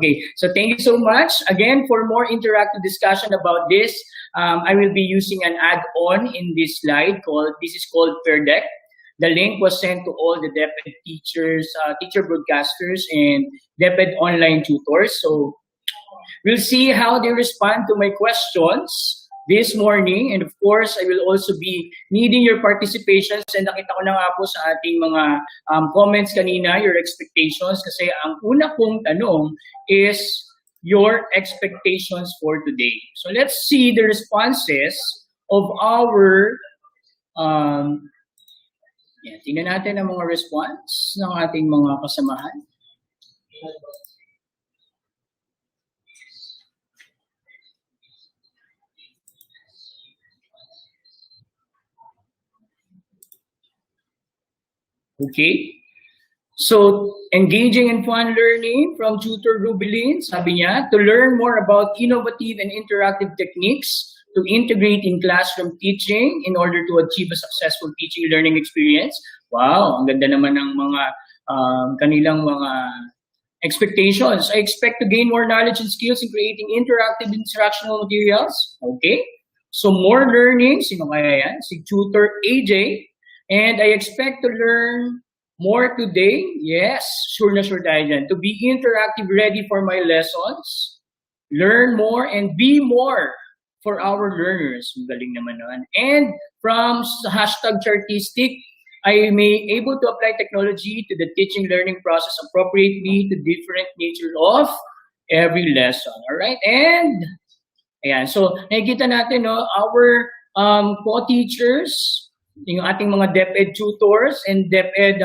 P: Okay, so thank you so much. Again, for more interactive discussion about this, I will be using an add-on in this slide this is called Peer Deck. The link was sent to all the Deped teachers, teacher broadcasters, and Deped online tutors. So we'll see how they respond to my questions this morning. And of course, I will also be needing your participations. And nakita ko na nga po sa ating mga comments kanina, your expectations. Kasi ang una kong tanong is your expectations for today. So let's see the responses of our tingnan natin ang mga response ng ating mga kasamahan. Okay. So, engaging in fun learning from Tutor Rubilin, sabi niya, to learn more about innovative and interactive techniques to integrate in classroom teaching in order to achieve a successful teaching learning experience. Wow, ang ganda naman ng mga kanilang mga expectations. I expect to gain more knowledge and skills in creating interactive instructional materials. Okay. So more learning, sino kaya yan? Si Tutor AJ. And I expect to learn more today. Yes, sure na sure tayo dyan. To be interactive, ready for my lessons. Learn more and be more for our learners. Galing naman nun. And from hashtag Chartistic, I may able to apply technology to the teaching learning process appropriately to different nature of every lesson. All right? And ayan, so nakikita natin, no, our co-teachers, yung ating mga DepEd tutors and DepEd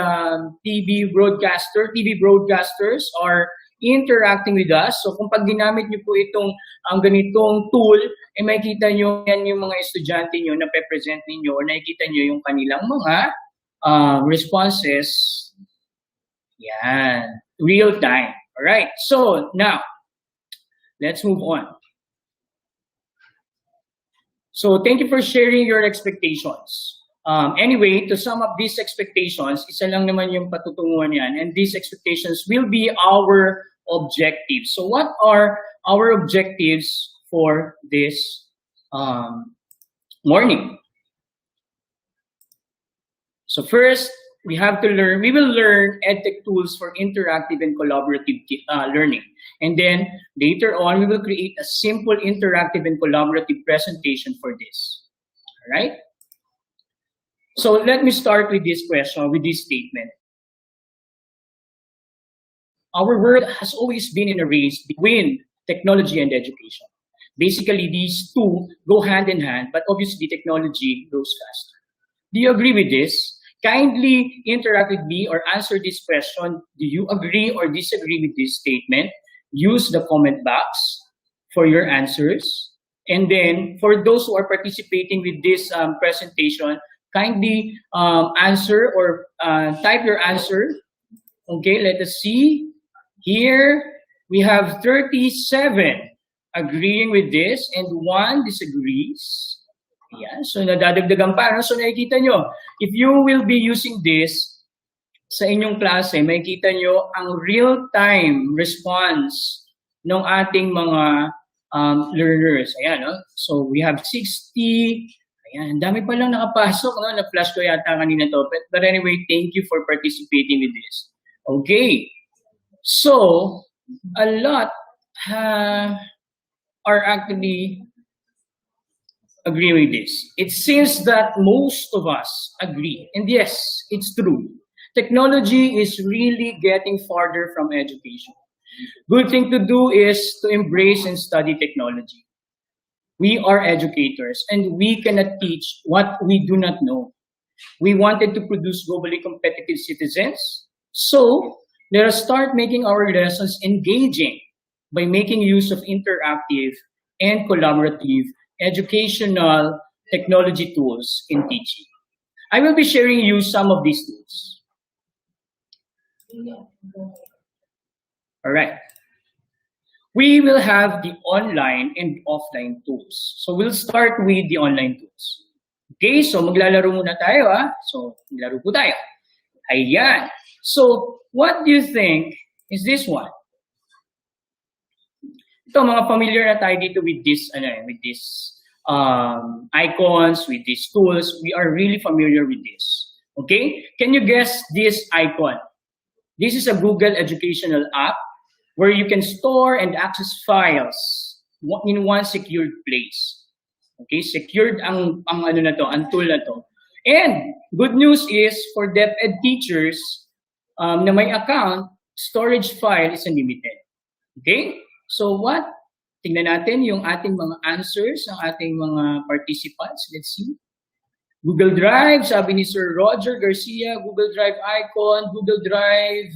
P: TV broadcasters are interacting with us. So kung pag ginamit niyo po itong ganitong tool, makikita niyo yan yung mga estudyante niyo na pe-present niyo, or nakikita niyo yung kanilang mga responses. Yan, real time. All right. So now, let's move on. So thank you for sharing your expectations. Anyway, to sum up these expectations, isa lang naman yung patutunguhan yan. And these expectations will be our objectives. So what are our objectives for this morning? So first, we will learn EdTech tools for interactive and collaborative learning. And then later on, we will create a simple interactive and collaborative presentation for this. All right? So let me start with this question, with this statement. Our world has always been in a race between technology and education. Basically, these two go hand in hand, but obviously technology goes faster. Do you agree with this? Kindly interact with me or answer this question. Do you agree or disagree with this statement? Use the comment box for your answers. And then, for those who are participating with this presentation, kindly answer or type your answer. Okay, let us see. Here, we have 37 agreeing with this and 1 disagrees. Yeah, so nadadagdagan pa. No? So nakikita nyo, if you will be using this sa inyong klase, makikita nyo ang real-time response ng ating mga learners. Ayan, no? So we have 60. Ayan, dami pa lang nakapasok. No? Na-flash ko yata kanina to. But anyway, thank you for participating with this. Okay. So, a lot are actually agree with this. It seems that most of us agree. And yes, it's true. Technology is really getting farther from education. Good thing to do is to embrace and study technology. We are educators and we cannot teach what we do not know. We wanted to produce globally competitive citizens. So let us start making our lessons engaging by making use of interactive and collaborative educational technology tools in teaching. I will be sharing you some of these tools. All right. We will have the online and offline tools. So we'll start with the online tools. Okay, so maglalaro muna tayo So maglaro po tayo. Ayan. So what do you think is this one? Ito, mga familiar na tayo dito with this, icons, with these tools. We are really familiar with this. Okay? Can you guess this icon? This is a Google educational app where you can store and access files in one secured place. Okay? Secured ang tool na to. And good news is for DepEd teachers na may account, storage file is unlimited. Okay? So what? Tingnan natin yung ating mga answers ng ating mga participants. Let's see. Google Drive, sabi ni Sir Roger Garcia, Google Drive icon, Google Drive.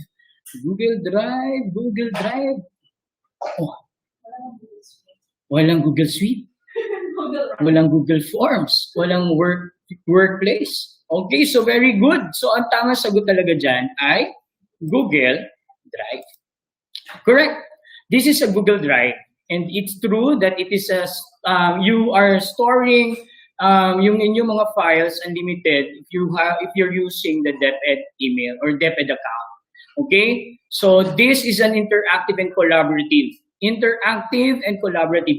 P: Oh. Walang Google Suite. Walang Google Forms. Walang workplace. Okay, so very good. So ang tamang sagot talaga dyan ay Google Drive. Correct. This is a Google Drive, and it's true that it is you are storing yung inyong mga files unlimited if you're using the DepEd email or DepEd account. Okay, so this is an interactive and collaborative.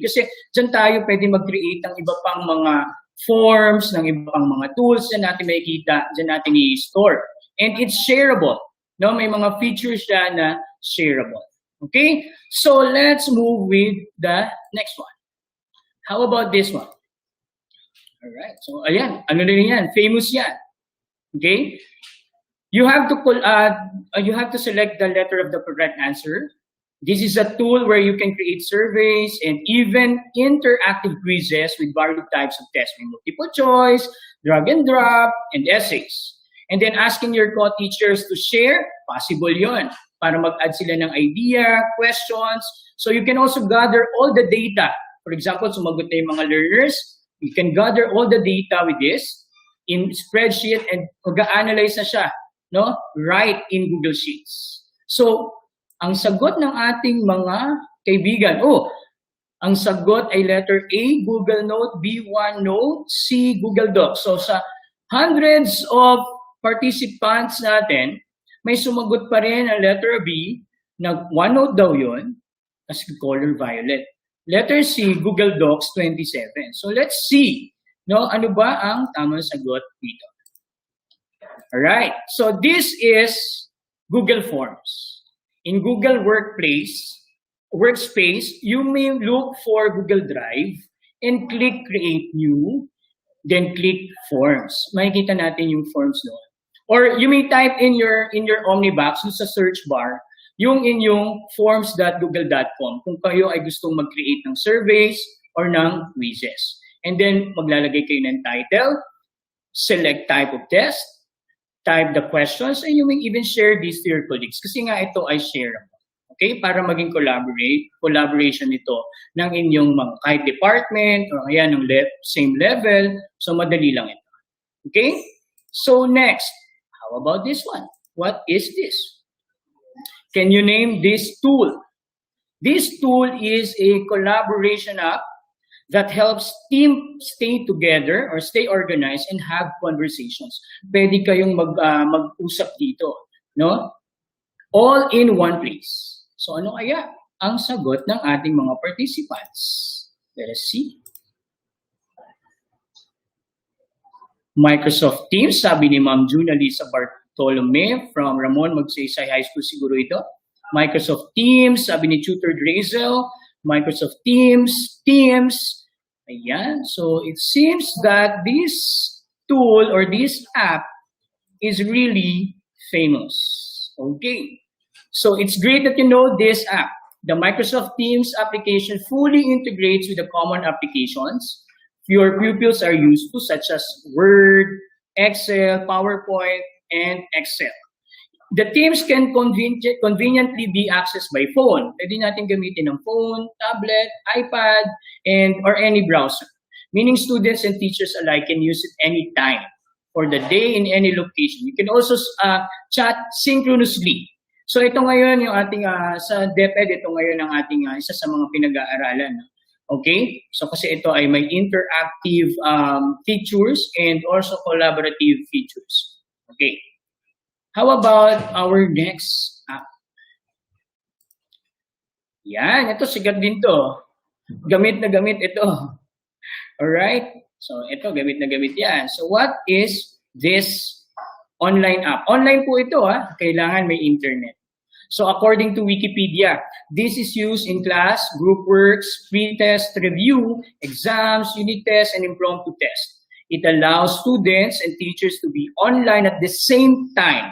P: Kasi dyan tayo pwede mag-create ng iba pang mga forms, ng iba pang mga tools na natin makikita, dyan natin i-store. And it's shareable. No, may mga features siya na shareable. Okay, so let's move with the next one. How about this one? All right, so ayan, ano rin yan? Famous yan. Okay, you have to select the letter of the correct answer. This is a tool where you can create surveys and even interactive quizzes with various types of tests, multiple choice, drag and drop, and essays. And then asking your co-teachers to share, possible yon, para mag-add sila ng idea, questions. So you can also gather all the data. For example, sumagot na yung mga learners, you can gather all the data with this in spreadsheet and mag-analyze na siya, no? Right in Google Sheets. So, ang sagot ng ating mga kaibigan, ang sagot ay letter A, Google Note, B, OneNote, C, Google Docs. So sa hundreds of participants natin, may sumagot pa rin ang letter B, na OneNote daw yun, as color violet. Letter C, Google Docs 27. So let's see, no, ano ba ang tamang sagot dito? Alright, so this is Google Forms. In Google Workspace, you may look for Google Drive and click Create New, then click Forms. Makikita natin yung forms doon. Or you may type in your Omnibox sa search bar yung inyong forms.google.com kung kayo ay gustong mag-create ng surveys or ng quizzes. And then maglalagay kayo ng title, select type of test, type the questions, and you may even share this to your colleagues. Kasi nga ito ay shareable. Okay? Para maging collaboration ito ng inyong mga kahit department o kaya ng same level. So madali lang ito. Okay? So next, how about this one? What is this? Can you name this tool? This tool is a collaboration app that helps team stay together or stay organized and have conversations. Pwede kayong mag-usap dito, no? All in one place. So ano kaya ang sagot ng ating mga participants? Let us see. Microsoft Teams, sabi ni Ma'am Juna Lisa Bartolome from Ramon Magsaysay High School siguro ito. Microsoft Teams, sabi ni Tutor Drazel, Microsoft Teams. Ayan. So it seems that this tool or this app is really famous. Okay. So it's great that you know this app. The Microsoft Teams application fully integrates with the common applications your pupils are used to, such as Word, Excel, PowerPoint, and Excel. The Teams can conveniently be accessed by phone. Pwede natin gamitin ng phone, tablet, iPad, or any browser. Meaning students and teachers alike can use it anytime for the day in any location. You can also chat synchronously. So ito ngayon yung ating sa DepEd, ito ngayon ang ating isa sa mga pinag-aaralan. Okay? So kasi ito ay may interactive features and also collaborative features. Okay. How about our next app? Yan, ito sigat din to. Gamit na gamit ito. Alright? So ito, gamit na gamit yan. So what is this online app? Online po ito kailangan may internet. So according to Wikipedia, this is used in class, group works, pre-test, review, exams, unit tests, and impromptu tests. It allows students and teachers to be online at the same time.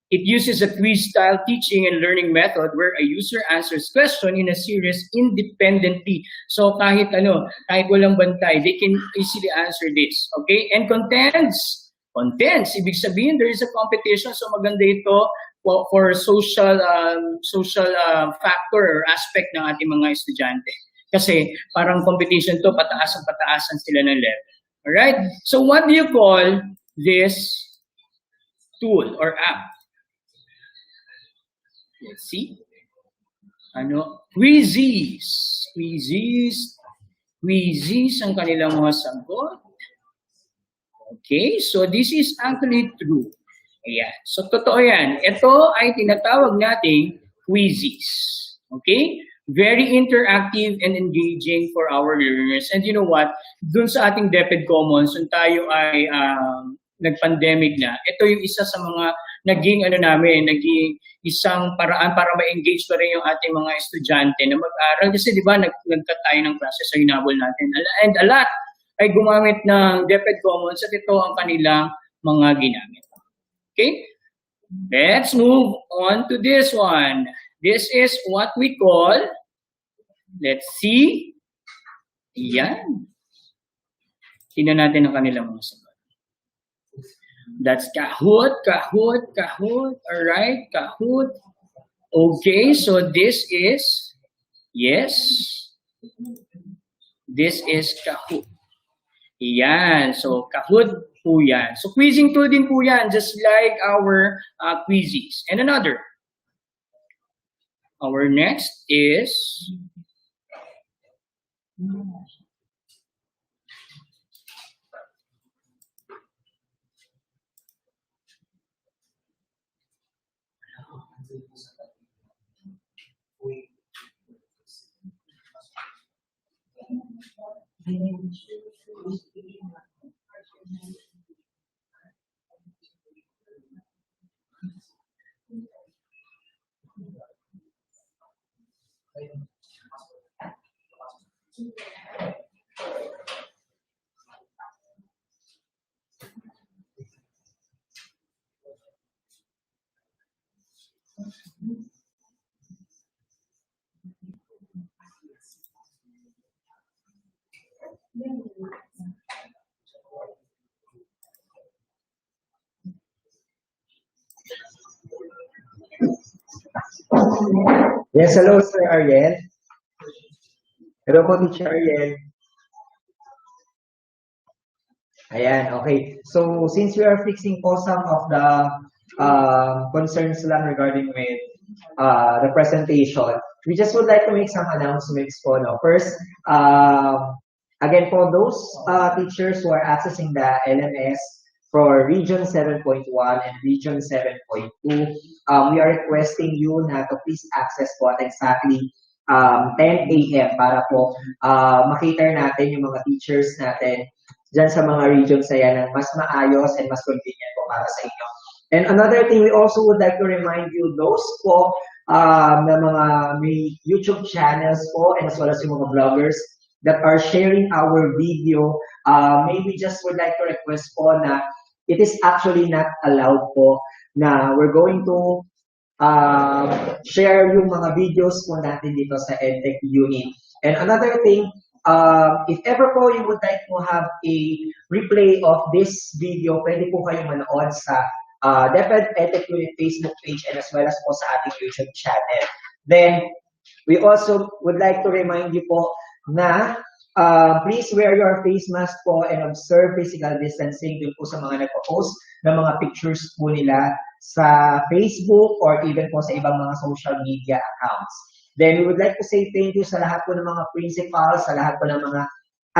P: It uses a quiz-style teaching and learning method where a user answers question in a series independently. So kahit walang bantay, they can easily answer this. Okay? And contents, ibig sabihin there is a competition, so maganda ito for social factor or aspect ng ating mga estudyante. Kasi parang competition to, pataasan sila ng level. Alright? So what do you call this tool or app? Let's see. Quizzes. Quizzes ang kanilang mga sagot. Okay, so this is actually true. Ayan. So totoo yan. Ito ay tinatawag nating quizzes. Okay? Very interactive and engaging for our learners. And you know what? Dun sa ating DepEd Commons, kung tayo ay nag-pandemic na, ito yung isa sa mga naging isang paraan para ma-engage pa rin yung ating mga estudyante na mag-aral. Kasi di ba, nag-cut tayo ng klase sa hinabol natin. And a lot ay gumamit ng DepEd Commons at ito ang kanilang mga ginamit. Okay? Let's move on to this one. This is what we call, let's see. Yan. Tingnan natin ang kanilang mga sagot. That's Kahoot. All right, Kahoot. Okay, so this is, yes, this is Kahoot. Yan, so Kahoot po yan. So quizzing tool din po yan, just like our quizzes. And another. Our next is
R: Yes, hello, Sir Ariel. Hello po, Teacher Ariel. Ayan, okay. So, since we are fixing po some of the concerns lang regarding with the presentation, we just would like to make some announcements po. No? First, again, for those teachers who are accessing the LMS for Region 7.1 and Region 7.2, we are requesting you na to please access po at exactly 10 a.m. para po makita natin yung mga teachers natin dyan sa mga regions na yan ng mas maayos and mas convenient po para sa inyo. And another thing, we also would like to remind you, those po na mga may YouTube channels po and as well as yung mga vloggers that are sharing our video, maybe just would like to request po na it is actually not allowed po na we're going to share yung mga videos po natin dito sa EdTech unit. And another thing, if ever po you would like to have a replay of this video, pwede po kayong manood sa Deped EdTech Unit Facebook page and as well as po sa ating YouTube channel. Then, we also would like to remind you po na please wear your face mask po and observe physical distancing dun po sa mga nagpo-post ng mga pictures po nila sa Facebook or even po sa ibang mga social media accounts. Then we would like to say thank you sa lahat po ng mga principals, sa lahat po ng mga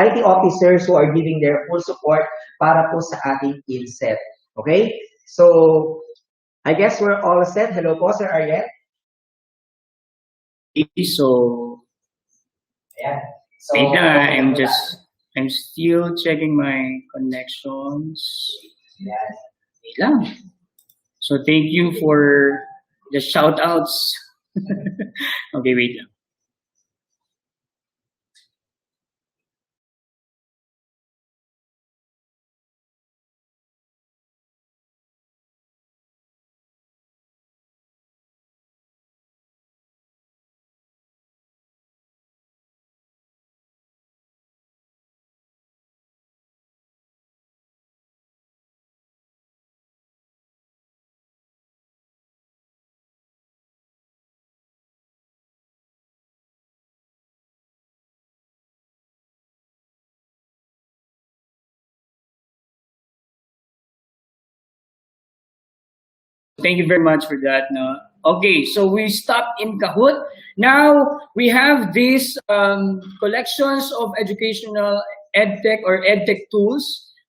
R: IT officers who are giving their full support para po sa ating INSET. Okay? So, I guess we're all set. Hello po, Sir Ariel.
P: So,
R: yeah.
P: wait na, I'm still checking my connections.
R: Yes.
P: Wait lang. So thank you for the shout outs. Okay, wait lang. Thank you very much for that. No? Okay, so we stopped in Kahoot. Now we have these collections of educational edtech or edtech tools.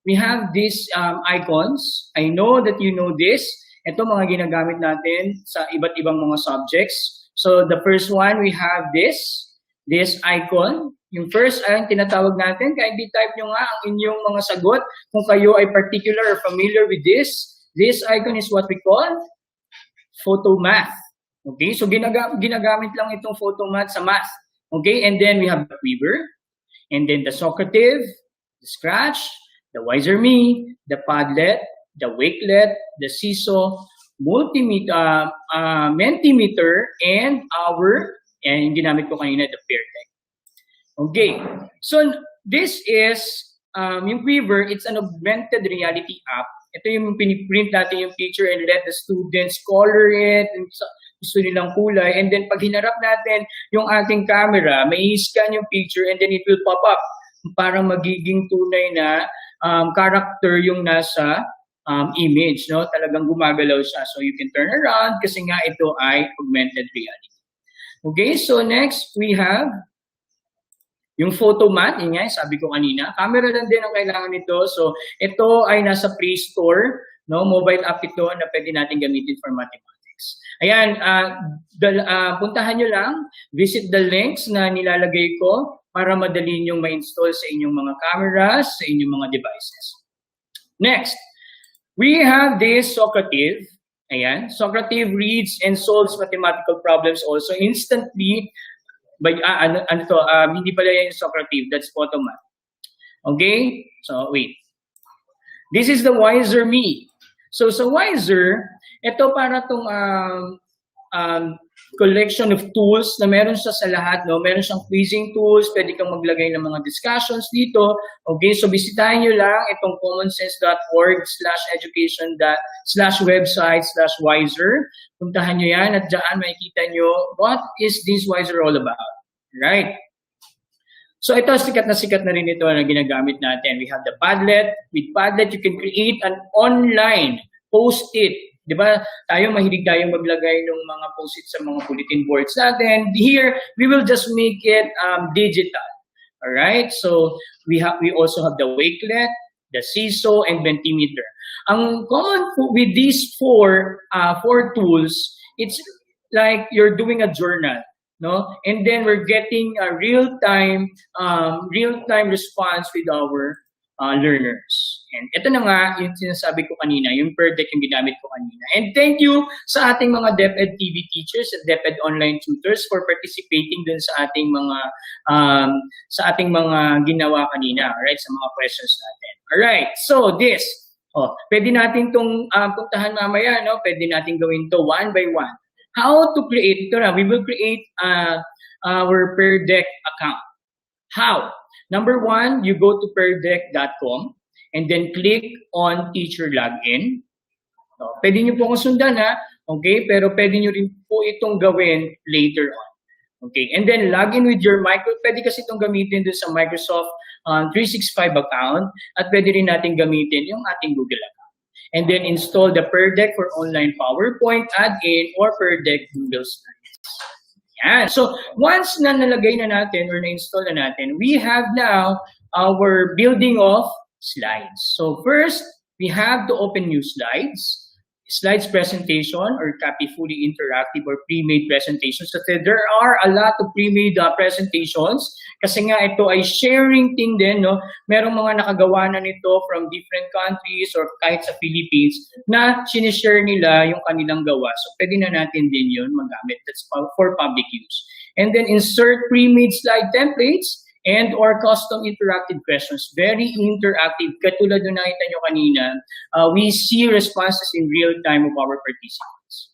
P: We have these icons. I know that you know this. Ito mga ginagamit natin sa iba't ibang mga subjects. So the first one, we have this icon. Yung first ay tinatawag natin, kahit di-type nyo nga ang inyong mga sagot kung kayo ay particular or familiar with this. This icon is what we call photo math. Okay, so ginagamit lang itong photo math sa math. Okay, and then we have the Weaver, and then the Socrative, the Scratch, the Wiser Me, the Padlet, the Wakelet, the Seesaw, Mentimeter, and yung ginamit ko kanina, the Pear Deck. Okay, so this is yung Weaver, it's an augmented reality app. Ito yung piniprint natin yung picture and let the students color it, gusto nilang kulay. And then pag hinarap natin yung ating camera, may scan yung picture and then it will pop up. Parang magiging tunay na character yung nasa image. No? Talagang gumagalaw siya. So you can turn around kasi nga ito ay augmented reality. Okay, so next we have yung photo mat, yun nga, sabi ko kanina, camera lang din ang kailangan nito. So, ito ay nasa Play Store, no? Mobile app ito na pwede natin gamitin for mathematics. Ayan, puntahan nyo lang, visit the links na nilalagay ko para madali nyong ma-install sa inyong mga cameras, sa inyong mga devices. Next, we have this Socrative. Ayan, Socrative reads and solves mathematical problems also instantly. Hindi pala yung Socrative, that's photo math. Okay? So, wait. This is the Wiser Me. So, sa Wiser, ito para tong collection of tools na meron siya sa lahat. No? Meron siyang quizzing tools, pwede kang maglagay ng mga discussions dito. Okay? So, bisitahin nyo lang itong commonsense.org/education/website/wiser. Puntahan nyo yan at dyan makikita nyo what is this Wiser all about. Right? So ito, sikat na rin ito na ginagamit natin. We have the Padlet. With Padlet, you can create an online post-it. Diba? Mahilig tayong maglagay ng mga post-it sa mga bulletin boards natin. Here, we will just make it digital. Alright? So we also have the Wakelet, the Seesaw, and Mentimeter. Ang common with these four tools, it's like you're doing a journal, no? And then we're getting a real-time response with our learners. And ito na nga yung sinasabi ko kanina, yung per deck yung ginamit ko kanina. And thank you sa ating mga Deped TV teachers at Deped online tutors for participating dun sa ating mga ginawa kanina, right? Sa mga questions natin. Alright, so this. Pwede natin itong puntahan mamaya, no? Pwede natin gawin to one by one. How to create ito na? We will create our per deck account. How? Number one, you go to perdeck.com and then click on Teacher Login. No, pwede nyo po akong sundan ha, okay? Pero pwede nyo rin po itong gawin later on. Okay, and then log in with your pwede kasi itong gamitin doon sa Microsoft 365 account at pwede rin natin gamitin yung ating Google account. And then install the PerDeck for online PowerPoint add-in or PerDeck Google Slides. Yan. So, once na nalagay na natin or na-install na natin, we have now our building of slides. So, first, we have to open new slides. Slides presentation or copy fully interactive or pre-made presentations. So there are a lot of pre-made presentations kasi nga ito ay sharing thing din, no? Merong mga nakagawa na nito from different countries or kahit sa Philippines na sinishare nila yung kanilang gawa. So pwede na natin din yun magamit. That's for public use. And then insert pre-made slide templates and or custom interactive questions. Very interactive. Katulad nung nakita nyo kanina, we see responses in real time of our participants.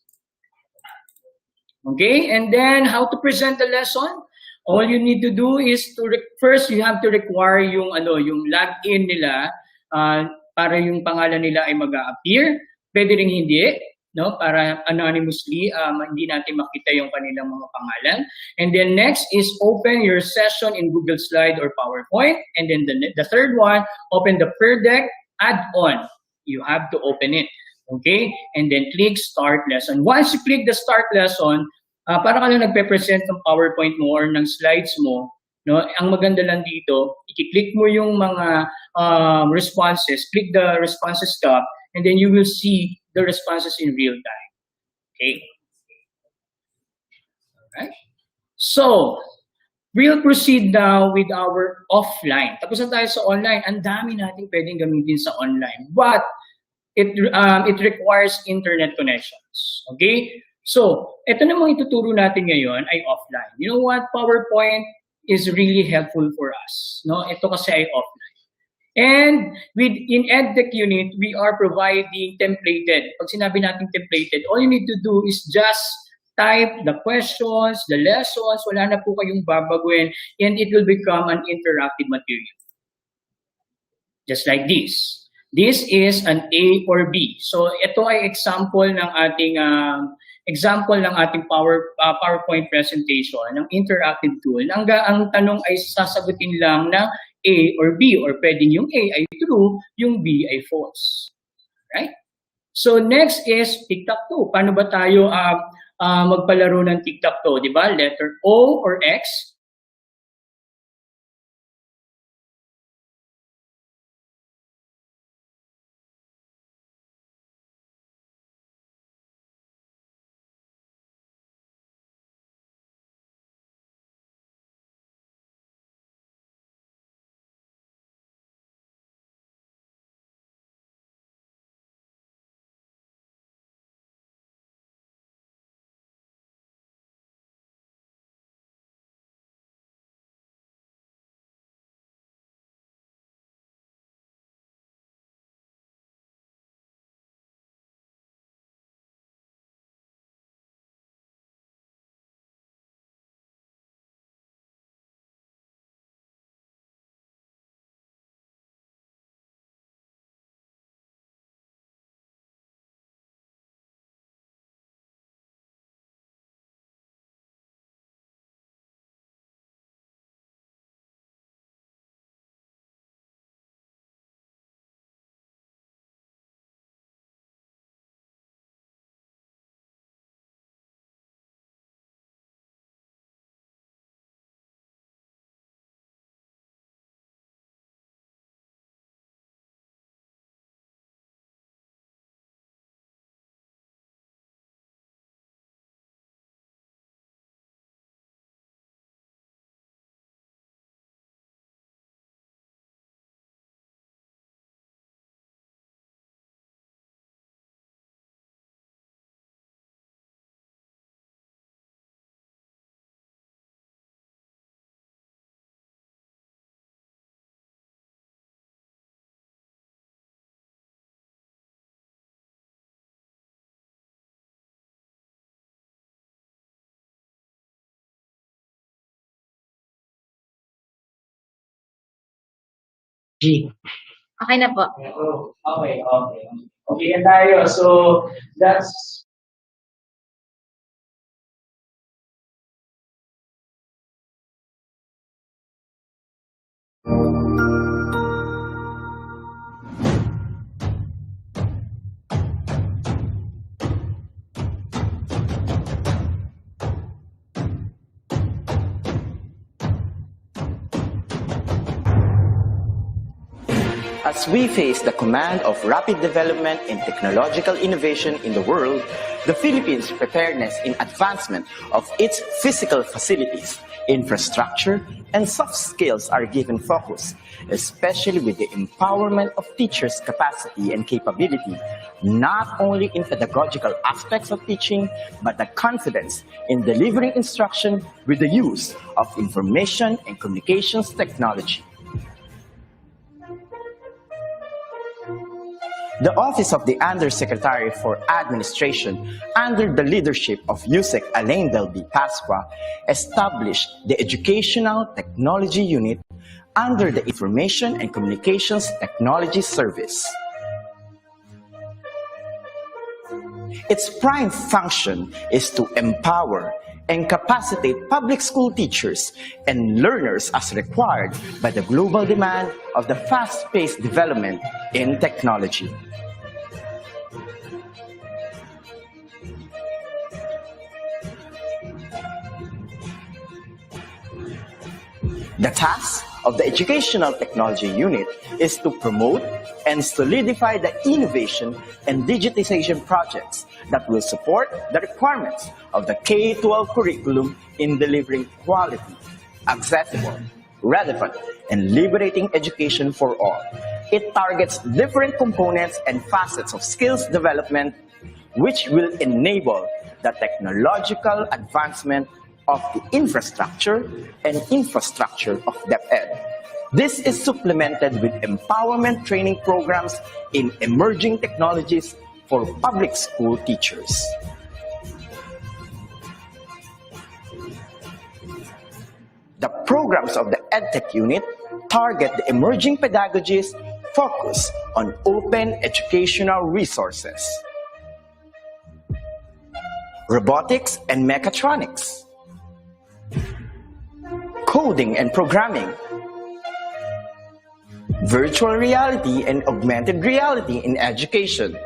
P: Okay, and then how to present the lesson? All you need to do is to first you have to require yung login nila para yung pangalan nila ay mag-a-appear. Pwede rin hindi, no? Para anonymously hindi natin makita yung kanilang mga pangalan. And then next is open your session in Google Slide or PowerPoint. And then the third one, open the PerDeck add-on. You have to open it. Okay? And then click Start Lesson. Once you click the Start Lesson, para ka lang nagpe-present ng PowerPoint mo or ng slides mo, no? Ang maganda lang dito, i-click mo yung mga responses, click the responses tab, and then you will see the responses in real time. Okay? Alright? So, we'll proceed now with our offline. Tapos na tayo sa online. Ang dami natin pwedeng gamitin sa online. But, it requires internet connections. Okay? So, ito namang ituturo natin ngayon ay offline. You know what? PowerPoint is really helpful for us. No? Ito kasi ay offline. And in EdTech unit, we are providing templated. Pag sinabi natin templated, all you need to do is just type the questions, the lessons, wala na po kayong babaguhin, and it will become an interactive material. Just like this. This is an A or B. So ito ay example ng ating PowerPoint presentation, ng interactive tool. Ang tanong ay sasagutin lang ng A or B, or pwedeng yung A ay true, yung B ay false. Right? So next is tic-tac-toe. Paano ba tayo magpalaro ng tic-tac-toe? Diba? Letter O or X,
F: Okay na po.
P: Okay. Okay na tayo. So, that's
A: As we face the command of rapid development and technological innovation in the world, the Philippines' preparedness in advancement of its physical facilities, infrastructure, and soft skills are given focus, especially with the empowerment of teachers' capacity and capability, not only in pedagogical aspects of teaching, but the confidence in delivering instruction with the use of information and communications technology. The Office of the Undersecretary for Administration, under the leadership of USEC Alain Delby Pasqua, established the Educational Technology Unit under the Information and Communications Technology Service. Its prime function is to empower and capacitate public school teachers and learners as required by the global demand of the fast-paced development in technology. The task of the Educational Technology Unit is to promote and solidify the innovation and digitization projects that will support the requirements of the K-12 curriculum in delivering quality, accessible, relevant, and liberating education for all. It targets different components and facets of skills development, which will enable the technological advancement of the infrastructure of Deped. This is supplemented with empowerment training programs in emerging technologies for public school teachers. The programs of the EdTech unit target the emerging pedagogies focused on open educational resources, robotics and mechatronics, coding and programming, virtual reality and augmented reality in education,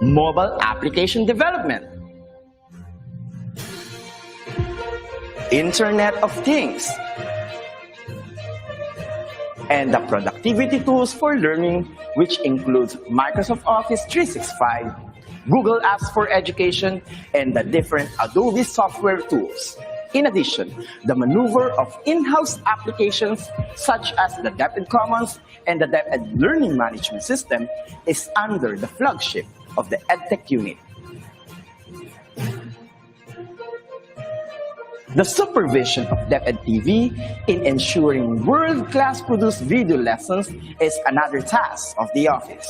A: mobile application development, Internet of Things, and the productivity tools for learning, which includes Microsoft Office 365, Google Apps for Education, and the different Adobe software tools. In addition, the maneuver of in-house applications such as the Deped Commons and the Deped Learning Management System is under the flagship of the EdTech unit. The supervision of Deped TV in ensuring world-class produced video lessons is another task of the office.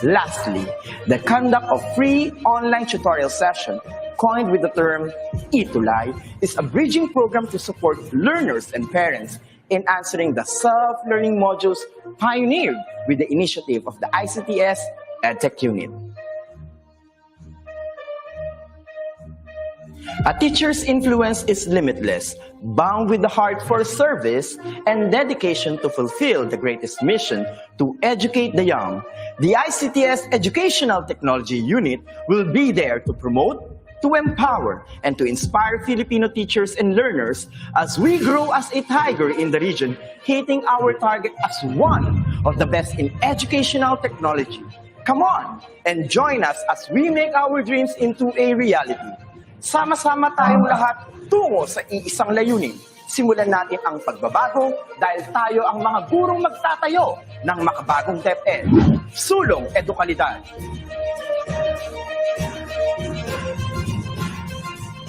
A: Lastly, the conduct of free online tutorial session, coined with the term Itulay, is a bridging program to support learners and parents in answering the self-learning modules pioneered with the initiative of the ICTS EdTech unit. A teacher's influence is limitless, bound with the heart for service and dedication to fulfill the greatest mission to educate the young. The ICTS Educational Technology Unit will be there to promote, to empower, and to inspire Filipino teachers and learners as we grow as a tiger in the region, hitting our target as one of the best in educational technology. Come on and join us as we make our dreams into a reality. Sama-sama tayong lahat tungo sa iisang layunin. Simulan natin ang pagbabago dahil tayo ang mga gurong magtatayo ng makabagong DepEd. Sulong Edukalidad!